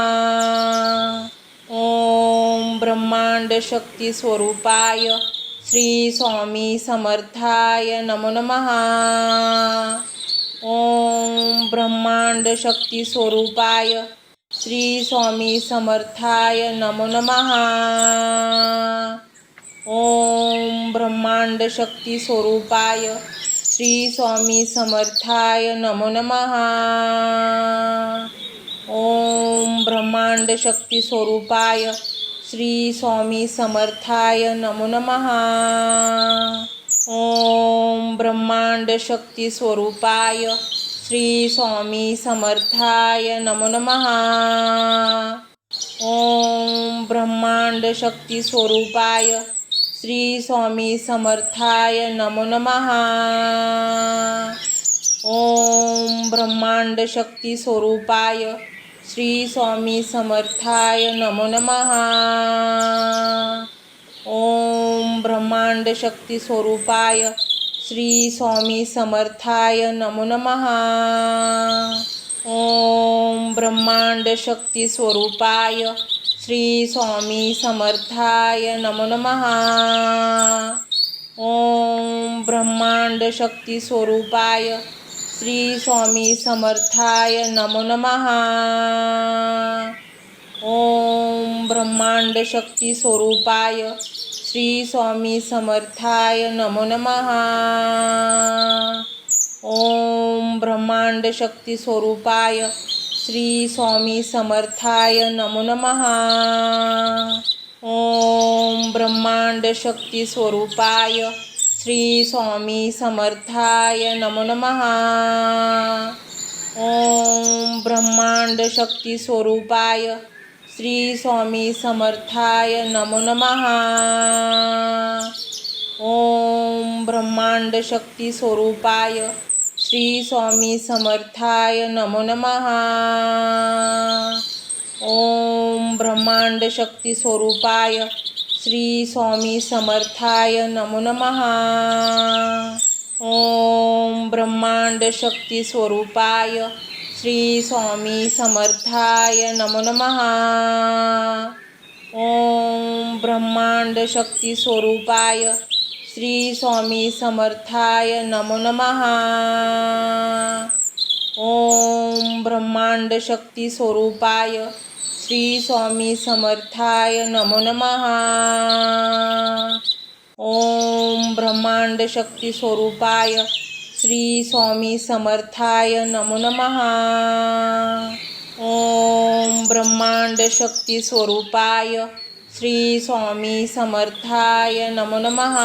ओम ब्रह्मांड शक्ती स्वरूपाय श्री स्वामी समर्थाय नमो नमः। ओम ब्रह्मांड शक्ती स्वरूपाय श्री स्वामी समर्थाय नमो नमः। ओम ब्रह्मांड शक्ती स्वरूपाय श्री स्वामी समर्थाय नमो नमः। ओम ब्रह्मांड शक्ती स्वरूपाय श्री स्वामी समर्थाय नमो नमः। ओम ब्रह्मांड शक्ती स्वरूपाय श्री स्वामी समर्थाय नमो नमः। ओम ब्रह्मांड शक्ती स्वरूपाय श्री स्वामी समर्थाय नमो नमः। ओम ब्रह्मांड शक्ती स्वरूपाय श्री स्वामी समर्थाय नमो नमः। ओम ब्रह्मांड शक्ती स्वरूपाय श्री स्वामी समर्थाय नमो नमः। ओम ब्रह्मांड शक्ती स्वरूपाय श्री स्वामी समर्थाय नमो नमः। ओम ब्रह्मांड शक्ती स्वरूपाय श्री स्वामी समर्थाय नमो नमः। ओम ब्रह्मांड शक्ती स्वरूपाय श्री स्वामी समर्थाय नमो नमः। ओम ब्रह्मांड शक्ती स्वरूपाय श्री स्वामी समर्थाय नमो नमः। ओम ब्रह्मांड शक्ती स्वरूपाय श्री स्वामी समर्थाय नमो नमः। ओम ब्रह्मांड शक्ती स्वरूपाय श्री स्वामी समर्थाय नमो नमः। ओम ब्रह्मांड शक्ती स्वरूपाय श्री स्वामी समर्थाय नमो नमः। ओम ब्रह्मांड शक्ती स्वरूपाय श्री स्वामी समर्थाय नमो नमः। ओम ब्रह्मांड शक्ती स्वरूपाय श्री स्वामी समर्थाय नमो नमः। ओम ब्रह्मांड शक्ती स्वरूपाय श्री स्वामी समर्थाय नमो नमः। ओम ब्रह्मांड शक्ती स्वरूपाय श्री स्वामी समर्थाय नमो नमः। ओम ब्रह्मांड शक्ती स्वरूपाय श्री स्वामी समर्थाय नमो नमः। ओम ब्रह्मांड शक्ती स्वरूपाय श्री स्वामी समर्थाय नमो नमः।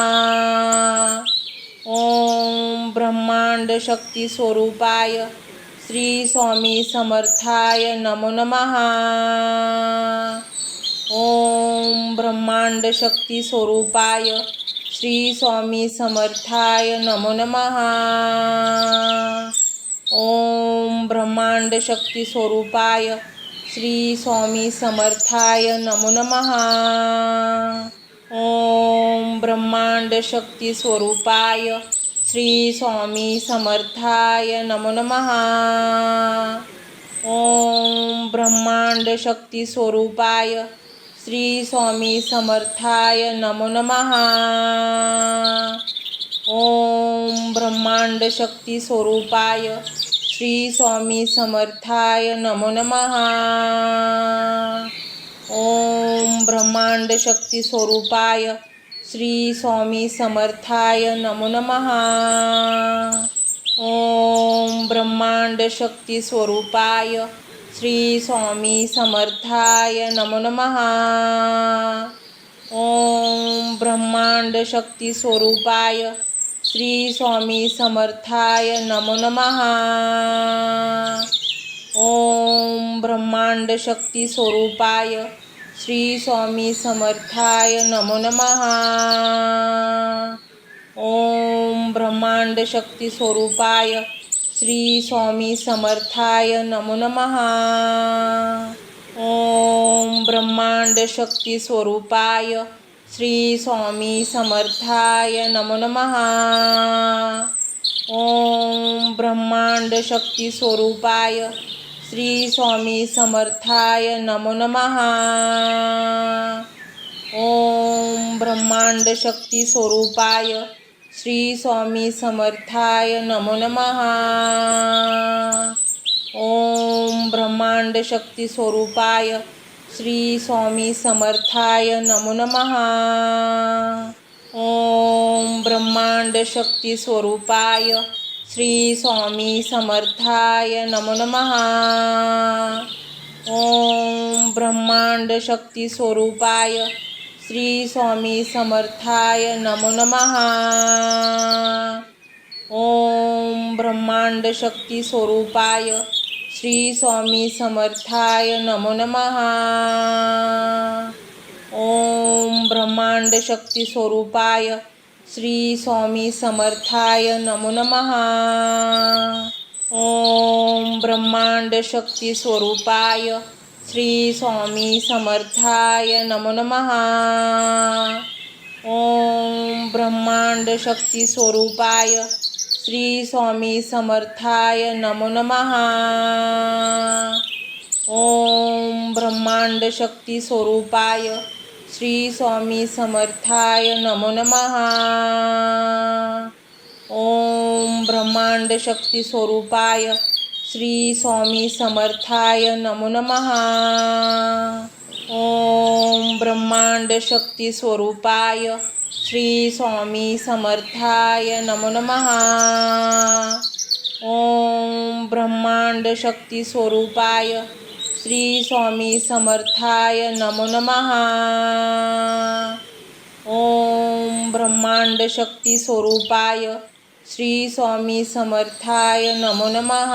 ओम ब्रह्मांड शक्ती स्वरूपाय श्री स्वामी समर्थाय नमो नमः। ओम ब्रह्मांड शक्ती स्वरूपाय श्री स्वामी समर्थाय नमो नमः। ओम ब्रह्मांड शक्ती स्वरूपाय श्री स्वामी समर्थाय नमो नमः। ओम ब्रह्मांड शक्ती स्वरूपाय श्री स्वामी समर्थाय नमो नमः। ओम ब्रह्मांड शक्ती स्वरूपाय श्री स्वामी समर्थाय नमो नमः। ओम ब्रह्मांड शक्ती स्वरूपाय श्री स्वामी समर्थाय नमो नमः। ओम ब्रह्मांड शक्ती स्वरूपाय श्री स्वामी समर्थाय नमो नमः। ओम ब्रह्मांड शक्ती स्वरूपाय श्री स्वामी समर्थाय नमो नमः। ओम ब्रह्मांड शक्ती स्वरूपाय श्री स्वामी समर्थाय नमो नमः। ओम ब्रह्मांड शक्ती स्वरूपाय श्री स्वामी समर्थाय नमो नमः। ओम ब्रह्मांड शक्ती स्वरूपाय श्री स्वामी समर्थाय नमो नमः। ओम ब्रह्मांड शक्ती स्वरूपाय श्री स्वामी समर्थाय नमो नमः। ओम ब्रह्मांड शक्ती स्वरूपाय श्री स्वामी समर्थाय नमो नमः. ओम ब्रह्मांड शक्ती स्वरूपाय श्री स्वामी समर्थाय नमो नमः. ओम ब्रह्मांड शक्ती स्वरूपाय श्री स्वामी समर्थाय नमो नमः. ओम ब्रह्मांड शक्ती स्वरूपाय श्री स्वामी समर्थाय नमो नमः. ओम ब्रह्मांड शक्ती स्वरूपाय श्री स्वामी समर्थाय नमो नमः. ओम ब्रह्मांड शक्ती स्वरूपाय श्री स्वामी समर्थाय नमो नमः. ओम ब्रह्मांड शक्ती स्वरूपाय श्री स्वामी समर्थाय नमो नमः. ओम ब्रह्मांड शक्ती स्वरूपाय श्री स्वामी समर्थाय नमो नमः. ओम ब्रह्मांड शक्ती स्वरूपाय श्री स्वामी समर्थाय नमो नमः. ओम ब्रह्मांड शक्ती स्वरूपाय श्री स्वामी समर्थाय नमो नमः. ओम ब्रह्मांड शक्ती स्वरूपाय श्री स्वामी समर्थाय नमो नमः. ओम ब्रह्मांड शक्ती स्वरूपाय श्री स्वामी समर्थाय नमो नमः. ओम ब्रह्मांड शक्ती स्वरूपाय श्री स्वामी समर्थाय नमो नमः. ओम ब्रह्मांड शक्ती स्वरूपाय श्री स्वामी समर्थाय नमो नमः.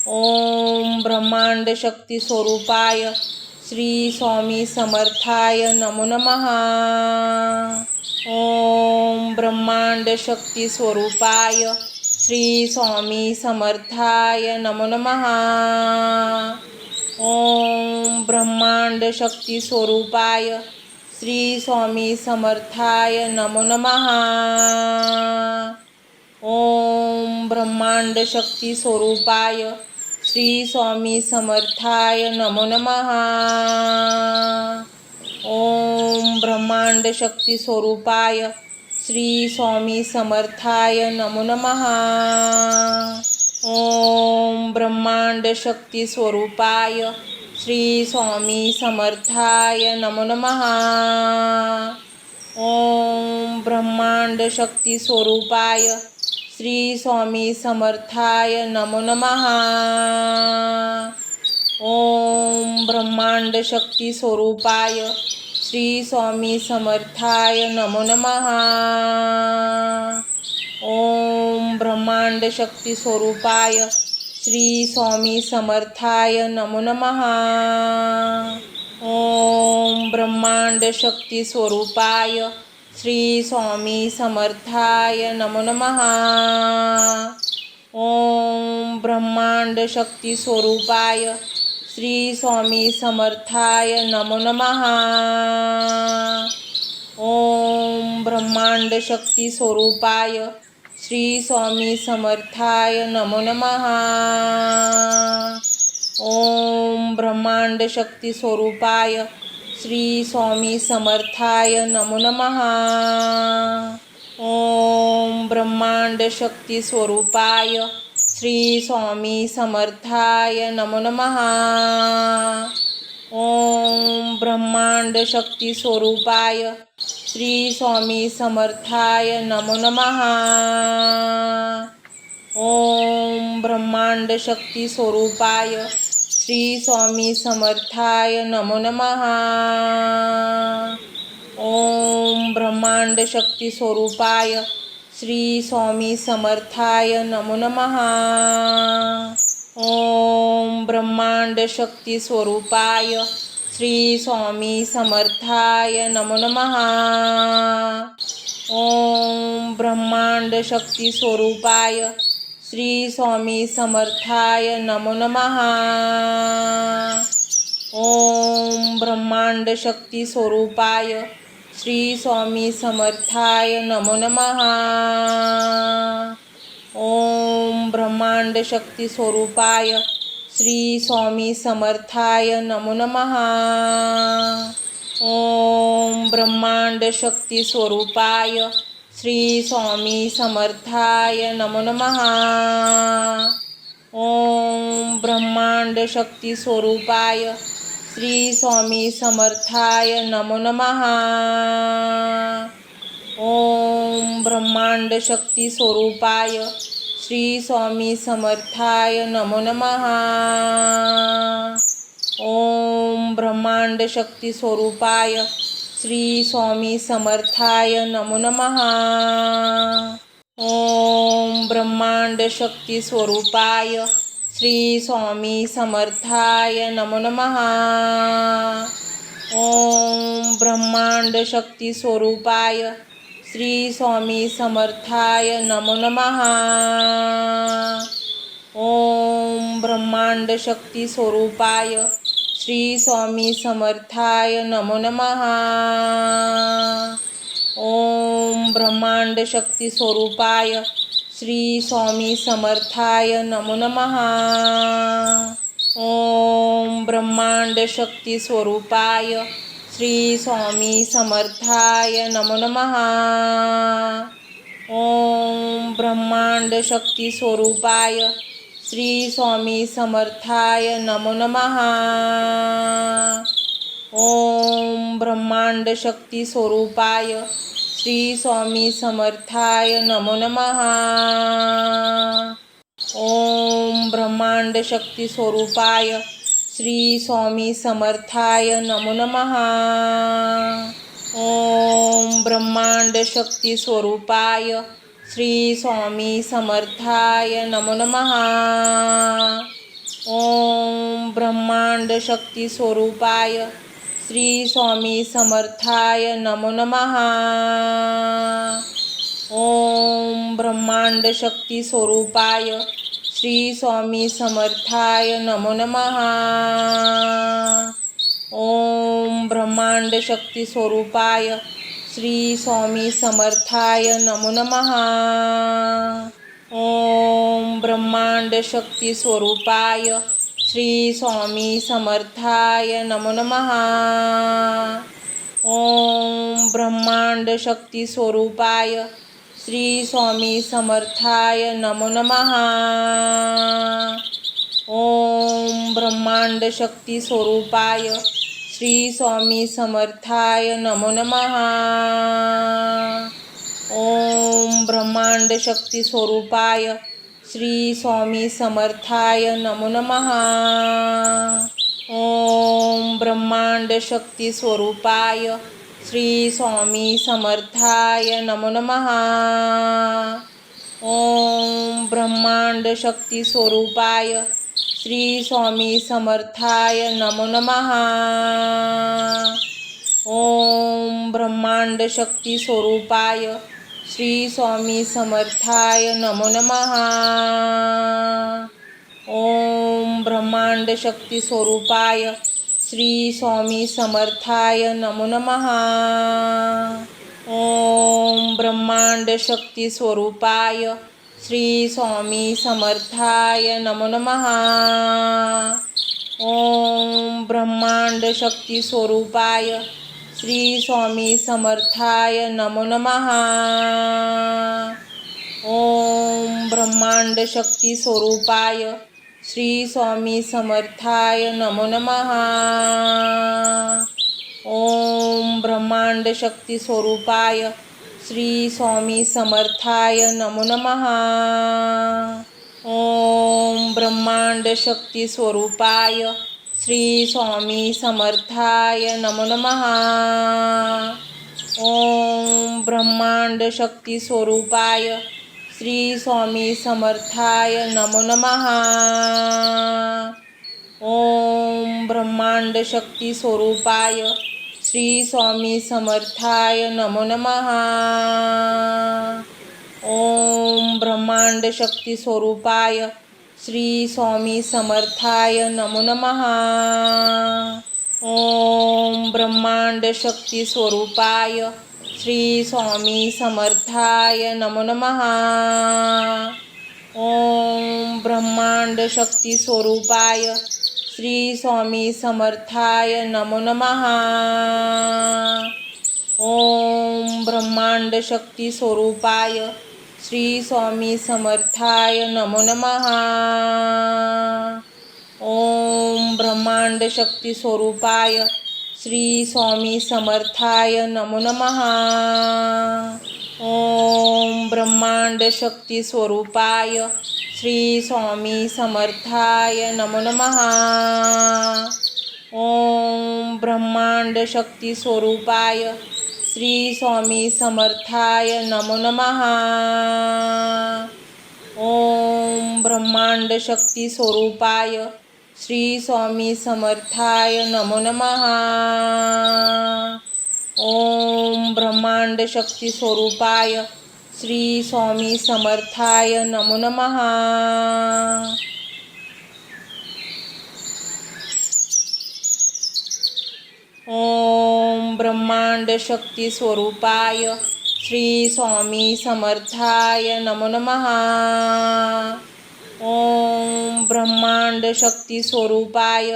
ओम ब्रह्मांड शक्ती स्वरूपाय श्री स्वामी समर्थाय नमो नमः. ओम ब्रह्मांड शक्ती स्वरूपाय श्री स्वामी समर्थाय नमो नमः. ओम ब्रह्मांड शक्ती स्वरूपाय श्री स्वामी समर्थाय नमो नमः. ओम ब्रह्मांड शक्ती स्वरूपाय श्री स्वामी समर्थाय नमो नमः. ओम ब्रह्मांड शक्ती स्वरूपाय श्री स्वामी समर्थाय नमो नमः. ओम ब्रह्मांड शक्ती स्वरूपाय श्री स्वामी समर्थाय नमो नमः. ओम ब्रह्मांड शक्ती स्वरूपाय श्री स्वामी समर्थाय नमो नमः. ओम ब्रह्मांड शक्ती स्वरूपाय श्री स्वामी समर्थाय नमो नमः. ओम ब्रह्मांड शक्ती स्वरूपाय श्री स्वामी समर्थाय नमो नमः. ओम ब्रह्मांड शक्ती स्वरूपाय श्री स्वामी समर्थाय नमो नमः. ओम ब्रह्मांड शक्ती स्वरूपाय श्री स्वामी समर्थाय नमो नमः. ओम ब्रह्मांड शक्ती स्वरूपाय श्री स्वामी समर्थाय नमो नमः. ओम ब्रह्मांड शक्ती स्वरूपाय श्री स्वामी समर्थाय नमो नमः. ओम ब्रह्मांड शक्ती स्वरूपाय श्री स्वामी समर्थाय नमो नमः. ओम ब्रह्मांड शक्ती स्वरूपाय श्री स्वामी समर्थाय नमो नमः. ओम ब्रह्मांड शक्ती स्वरूपाय श्री स्वामी समर्थाय नमो नमः. ओम ब्रह्मांड शक्ती स्वरूपाय श्री स्वामी समर्थाय नमो नमः. ओम ब्रह्मांड शक्ती स्वरूपाय श्री स्वामी समर्थाय नमो नमः. ओम ब्रह्मांड शक्ती स्वरूपाय श्री स्वामी समर्थाय नमो नमः. ओम ब्रह्मांड शक्ती स्वरूपाय श्री स्वामी समर्थाय नमो नमः. ओम ब्रह्मांड शक्ती स्वरूपाय श्री स्वामी समर्थाय नमो नमः. ओम ब्रह्मांड शक्ती स्वरूपाय श्री स्वामी समर्थाय नमो नमः. ओम ब्रह्मांड शक्ती स्वरूपाय श्री स्वामी समर्थाय नमो नमः। ओम ब्रह्मांड शक्ती स्वरूपाय श्री स्वामी समर्थाय नमो नमः। ओम ब्रह्मांड शक्ती स्वरूपाय श्री स्वामी समर्थाय नमो नमः। ओम ब्रह्मांड शक्ती स्वरूपाय श्री स्वामी समर्थाय नमो नमः। ओम ब्रह्मांड शक्ती स्वरूपाय श्री स्वामी समर्थाय नमो नमः। ओम ब्रह्मांड शक्ती स्वरूपाय श्री स्वामी समर्थाय नमो नमः। ओम ब्रह्मांड शक्ती स्वरूपाय श्री स्वामी समर्थाय नमो नमः। ओम ब्रह्मांड शक्ती स्वरूपाय श्री स्वामी समर्थाय नमो नमः। ओम ब्रह्मांड शक्ती स्वरूपाय श्री स्वामी समर्थाय नमो नमः। ओम ब्रह्मांड शक्ती स्वरूपाय श्री स्वामी समर्थाय नमो नमः। ओम ब्रह्मांड शक्ती स्वरूपाय श्री स्वामी समर्थाय नमो नमः। ओम ब्रह्मांड शक्ती स्वरूपाय श्री स्वामी समर्थाय नमो नमः। ओम ब्रह्मांड शक्ती स्वरूपाय श्री स्वामी समर्थाय नमो नमः। ओम ब्रह्मांड शक्ती स्वरूपाय श्री स्वामी समर्थाय नमो नमः। ओम ब्रह्मांड शक्ती स्वरूपाय श्री स्वामी समर्थाय नमो नमः। ओम ब्रह्मांड शक्ती स्वरूपाय श्री स्वामी समर्थाय नमो नमः। ओम ब्रह्मांड शक्ती स्वरूपाय श्री स्वामी समर्थाय नमो नमः। ओम ब्रह्मांड शक्ती स्वरूपाय श्री स्वामी समर्थाय नमो नमः। ओम ब्रह्मांड शक्ती स्वरूपाय श्री स्वामी समर्थाय नमो नमः। ओम ब्रह्मांड शक्ती स्वरूपाय श्री स्वामी समर्थाय नमो नमः। ओम ब्रह्मांड शक्ती स्वरूपाय श्री स्वामी समर्थाय नमो नमः। ओम ब्रह्मांड शक्ती स्वरूपाय श्री स्वामी समर्थाय नमो नमः। ओम ब्रह्मांड शक्ती स्वरूपाय श्री स्वामी समर्थाय नमो नमः। ओम ब्रह्मांड शक्ती स्वरूपाय श्री स्वामी समर्थाय नमो नमः। ओम ब्रह्मांड शक्ती स्वरूपाय श्री स्वामी समर्थाय नमो नमः। ओम ब्रह्मांड शक्ती स्वरूपाय श्री स्वामी समर्थाय नमो नमः। ओम ब्रह्मांड शक्ती स्वरूपाय श्री स्वामी समर्थाय नमो नमः। ओम ब्रह्मांड शक्ती स्वरूपाय श्री स्वामी समर्थाय नमो नमः। ओम ब्रह्मांड शक्ती स्वरूपाय श्री स्वामी समर्थाय नमो नमः। ओम ब्रह्मांड शक्ती स्वरूपाय श्री स्वामी समर्थाय नमो नमः। ओम ब्रह्मांड शक्ती स्वरूपाय श्री स्वामी समर्थाय नमो नमः। ओम ब्रह्मांड शक्ती स्वरूपाय श्री स्वामी समर्थाय नमो नमः। ओम ब्रह्मांड शक्ती स्वरूपाय श्री स्वामी समर्थाय नमो नमः। ओम ब्रह्मांड शक्ती स्वरूपाय श्री स्वामी समर्थाय नमो नमः। ओम ब्रह्मांड शक्ती स्वरूपाय श्री स्वामी समर्थाय नमो नमः। ओम ब्रह्मांड शक्ती स्वरूपाय श्री स्वामी समर्थाय नमो नमः। ओम ब्रह्मांड शक्ती स्वरूपाय श्री स्वामी समर्थाय नमो नमः। ओम ब्रह्मांड शक्ती स्वरूपाय श्री स्वामी समर्थाय नमो नमः। ओम ब्रह्मांड शक्ती स्वरूपाय श्री स्वामी समर्थाय नमो नमः। ओम ब्रह्मांड शक्ती स्वरूपाय श्री स्वामी समर्थाय नमो नमः। ओम ब्रह्मांड शक्ती स्वरूपाय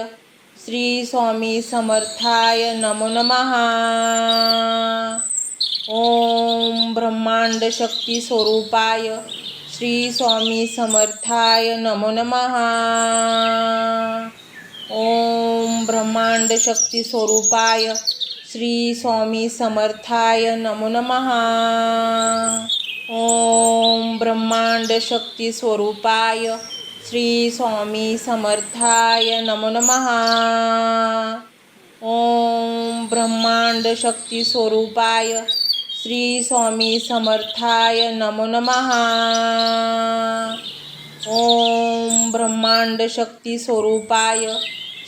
श्री स्वामी समर्थाय नमो नमः। ओम ब्रह्मांड शक्ती स्वरूपाय श्री स्वामी समर्थाय नमो नमः। ओम ब्रह्मांड शक्ती स्वरूपाय श्री स्वामी समर्थाय नमो नमः। ओम ब्रह्मांड शक्ती स्वरूपाय श्री स्वामी समर्थाय नमो नमः। ओम ब्रह्मांड शक्ती स्वरूपाय श्री स्वामी समर्थाय नमो नमः। ओम ब्रह्मांड शक्ती स्वरूपाय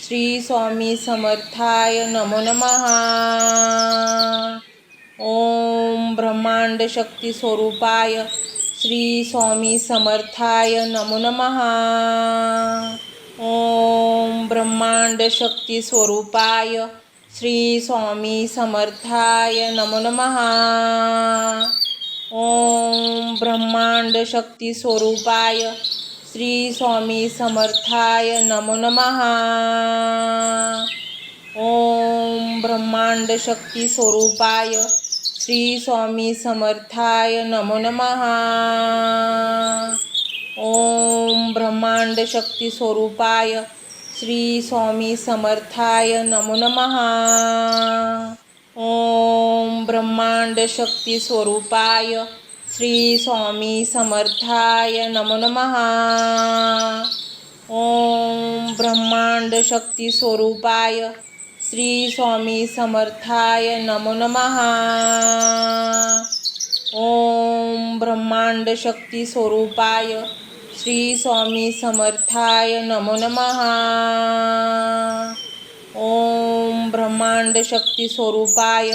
श्री स्वामी समर्थाय नमो नमः। ओम ब्रह्मांड शक्ती स्वरूपाय श्री स्वामी समर्थाय नमो नमः। ओम ब्रह्मांड शक्ती स्वरूपाय श्री स्वामी समर्थाय नमो नमः। ओम ब्रह्मांड शक्ती स्वरूपाय श्री स्वामी समर्थाय नमो नमः। ओम ब्रह्मांड शक्ती स्वरूपाय श्री स्वामी समर्थाय नमो नमः। ओम ब्रह्मांड शक्ती स्वरूपाय श्री स्वामी समर्थाय नमो नमः। ओम ब्रह्मांड शक्ती स्वरूपाय श्री स्वामी समर्थाय नमो नमः। ओम ब्रह्मांड शक्ती स्वरूपाय श्री स्वामी समर्थाय नमो नमः। ओम ब्रह्मांड शक्ती स्वरूपाय श्री स्वामी समर्थाय नमो नमः। ओम ब्रह्मांड शक्ती स्वरूपाय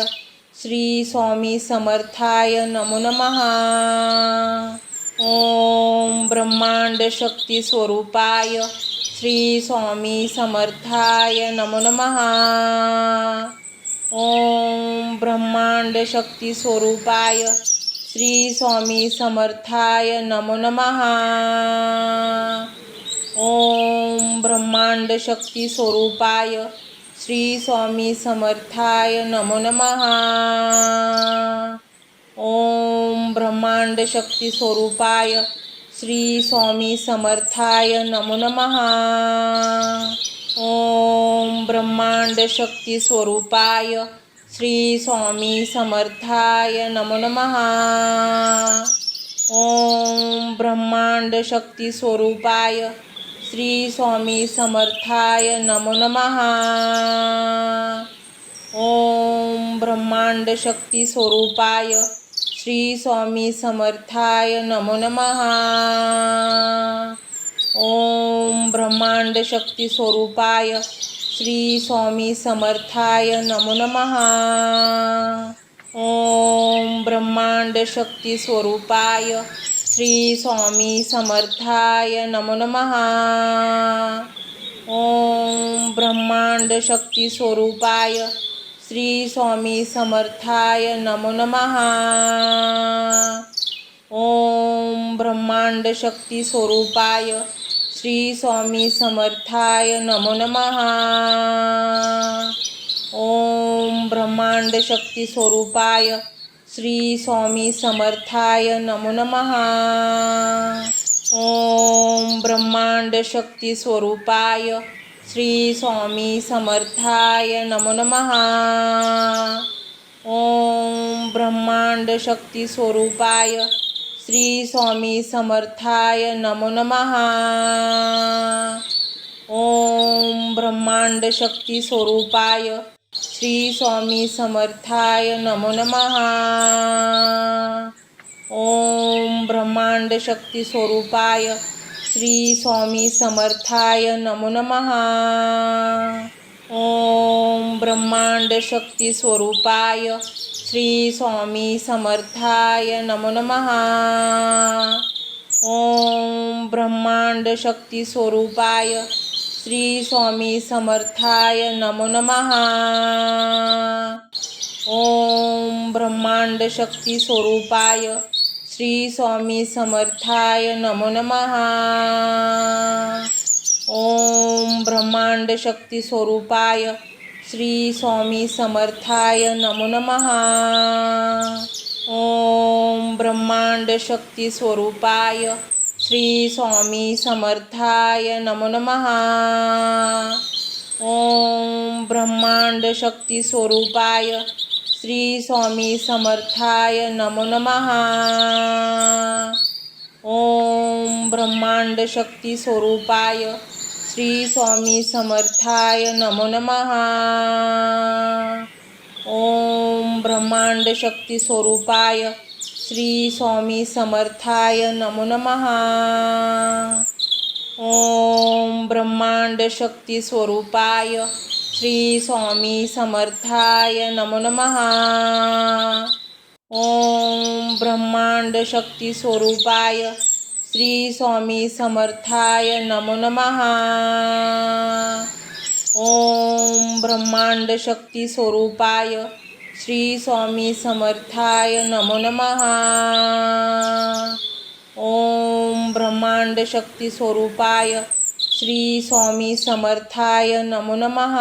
श्री स्वामी समर्थाय नमो नमः। ओम ब्रह्मांड शक्ती स्वरूपाय श्री स्वामी समर्थाय नमो नमः। ओम ब्रह्मांड शक्ती स्वरूपाय श्री स्वामी समर्थाय नमो नमः। ओम ब्रह्मांड शक्ती स्वरूपाय श्री स्वामी समर्थाय नमो नमः। ओम ब्रह्मांड शक्ती स्वरूपाय श्री स्वामी समर्थाय नमो नमः। ओम ब्रह्मांड शक्ती स्वरूपाय श्री स्वामी समर्थाय नमो नमः। ओम ब्रह्मांड शक्ती स्वरूपाय श्री स्वामी समर्थाय नमो नमः। ओम ब्रह्मांड शक्ती स्वरूपाय श्री स्वामी समर्थाय नमो नमः। ओम ब्रह्मांड शक्ती स्वरूपाय श्री स्वामी समर्थाय नमो नमः। ओम ब्रह्मांड शक्ती स्वरूपाय श्री स्वामी समर्थाय नमो नमः। ओम ब्रह्मांड शक्ती स्वरूपाय श्री स्वामी समर्थाय नमो नमः। ओम ब्रह्मांड शक्ती स्वरूपाय श्री स्वामी समर्थाय नमो नमः। ओम ब्रह्मांड शक्ती स्वरूपाय श्री स्वामी समर्थाय नमो नमः. ओम ब्रह्मांड शक्ती स्वरूपाय श्री स्वामी समर्थाय नमो नमः. ओम ब्रह्मांड शक्ती स्वरूपाय श्री स्वामी समर्थाय नमो नमः. ओम ब्रह्मांड शक्ती स्वरूपाय श्री स्वामी समर्थाय नमो नमः. ओम ब्रह्मांड शक्ती स्वरूपाय श्री स्वामी समर्थाय नमो नमः. ओम ब्रह्मांड शक्ती स्वरूपाय श्री स्वामी समर्थाय नमो नमः. ओम ब्रह्मांड शक्ती स्वरूपाय श्री स्वामी समर्थाय नमो नमः. ओम ब्रह्मांड शक्ती स्वरूपाय श्री स्वामी समर्थाय नमो नमः. ओम ब्रह्मांड शक्ती स्वरूपाय श्री स्वामी समर्थाय नमो नमः. ओम ब्रह्मांड शक्ती स्वरूपाय श्री स्वामी समर्थाय नमो नमः. ओम ब्रह्मांड शक्ती स्वरूपाय श्री स्वामी समर्थाय नमो नमः. ओम ब्रह्मांड शक्ती स्वरूपाय श्री स्वामी समर्थाय नमो नमः. ओम ब्रह्मांड शक्ती स्वरूपाय श्री स्वामी समर्थाय नमो नमः. ओम ब्रह्मांड शक्ती स्वरूपाय श्री स्वामी समर्थाय नमो नमः. ओम ब्रह्मांड शक्ती स्वरूपाय श्री स्वामी समर्थाय नमो नमः. ओम ब्रह्मांड शक्ती स्वरूपाय श्री स्वामी समर्थाय नमो नमः. ओम ब्रह्मांड शक्ती स्वरूपाय श्री स्वामी समर्थाय नमो नमः.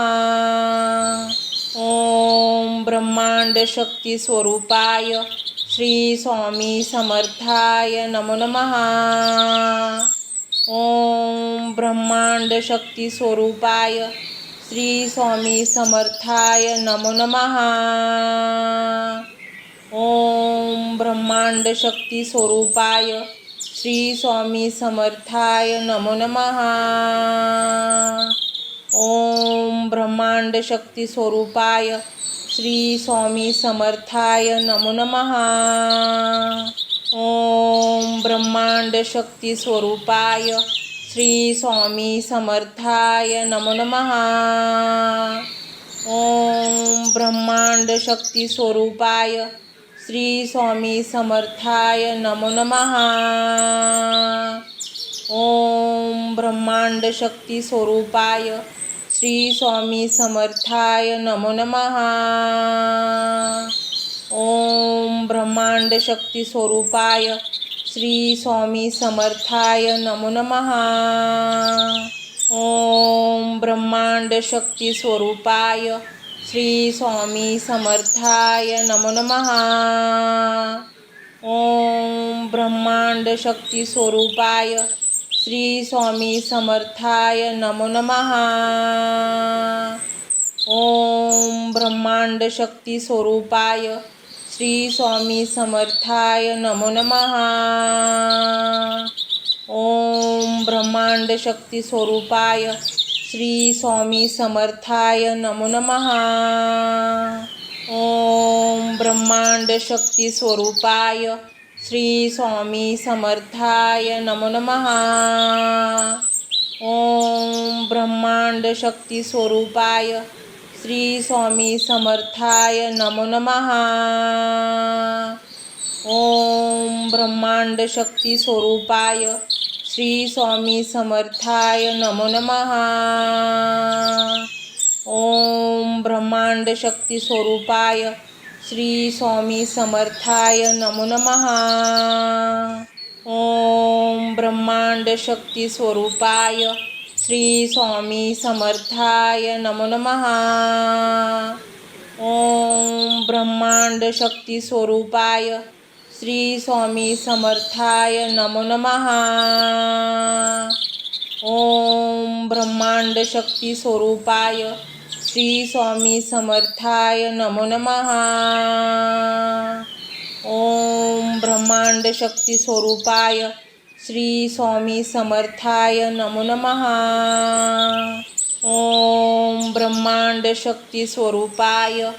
ओम ब्रह्मांड शक्ती स्वरूपाय श्री स्वामी समर्थाय नमो नमः. ओम ब्रह्मांड शक्ती स्वरूपाय श्री स्वामी समर्थाय नमो नमः. ओम ब्रह्मांड शक्ती स्वरूपाय श्री स्वामी समर्थाय नमो नमः. ओम ब्रह्मांड शक्ती स्वरूपाय श्री स्वामी समर्थाय नमो नमः. ओम ब्रह्मांड शक्ती स्वरूपाय श्री स्वामी समर्थाय नमो नमः. ओम ब्रह्मांड शक्ती स्वरूपाय श्री स्वामी समर्थाय नमो नमः. ओम ब्रह्मांड शक्ती स्वरूपाय श्री स्वामी समर्थाय नमो नमः. ओम ब्रह्मांड शक्ती स्वरूपाय श्री स्वामी समर्थाय नमो नमः. ओम ब्रह्मांड शक्ती स्वरूपाय श्री स्वामी समर्थाय नमो नमः. ओम ब्रह्मांड शक्ती स्वरूपाय श्री स्वामी समर्थाय नमो नमः. ओम ब्रह्मांड शक्ती स्वरूपाय श्री स्वामी समर्थाय नमो नमः. ओम ब्रह्मांड शक्ती स्वरूपाय श्री स्वामी समर्थाय नमो नमः. ओम ब्रह्मांड शक्ती स्वरूपाय श्री स्वामी समर्थाय नमो नमः. ओम ब्रह्मांड शक्ती स्वरूपाय श्री स्वामी समर्थाय नमो नमः. ओम ब्रह्मांड शक्ती स्वरूपाय श्री स्वामी समर्थाय नमो नमः. ओम ब्रह्मांड शक्ती स्वरूपाय श्री स्वामी समर्थाय नमो नमः. ओम ब्रह्मांड शक्ती स्वरूपाय श्री स्वामी समर्थाय नमो नमः. ओम ब्रह्मांड शक्ती स्वरूपाय श्री स्वामी समर्थाय नमो नमः. ओम ब्रह्मांड शक्ती स्वरूपाय श्री स्वामी समर्थाय नमो नमः. ओम ब्रह्मांड शक्ती स्वरूपाय श्री स्वामी समर्थाय नमो नमः. ओम ब्रह्मांड शक्ती स्वरूपाय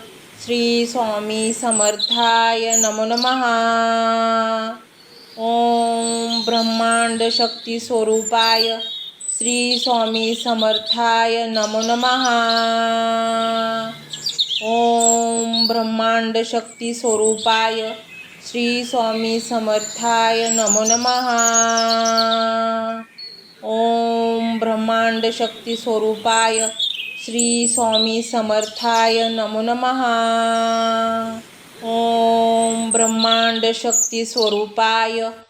श्री स्वामी समर्थाय नमो नमः. ओम ब्रह्मांड शक्ती स्वरूपाय श्री स्वामी समर्थाय नमो नमः. ओम ब्रह्मांड शक्ती स्वरूपाय श्री स्वामी समर्थाय नमो नमः. ओम ब्रह्मांड शक्ती स्वरूपाय श्री स्वामी समर्थाय नमो नमः. ओम ब्रह्मांड शक्ती स्वरूपाय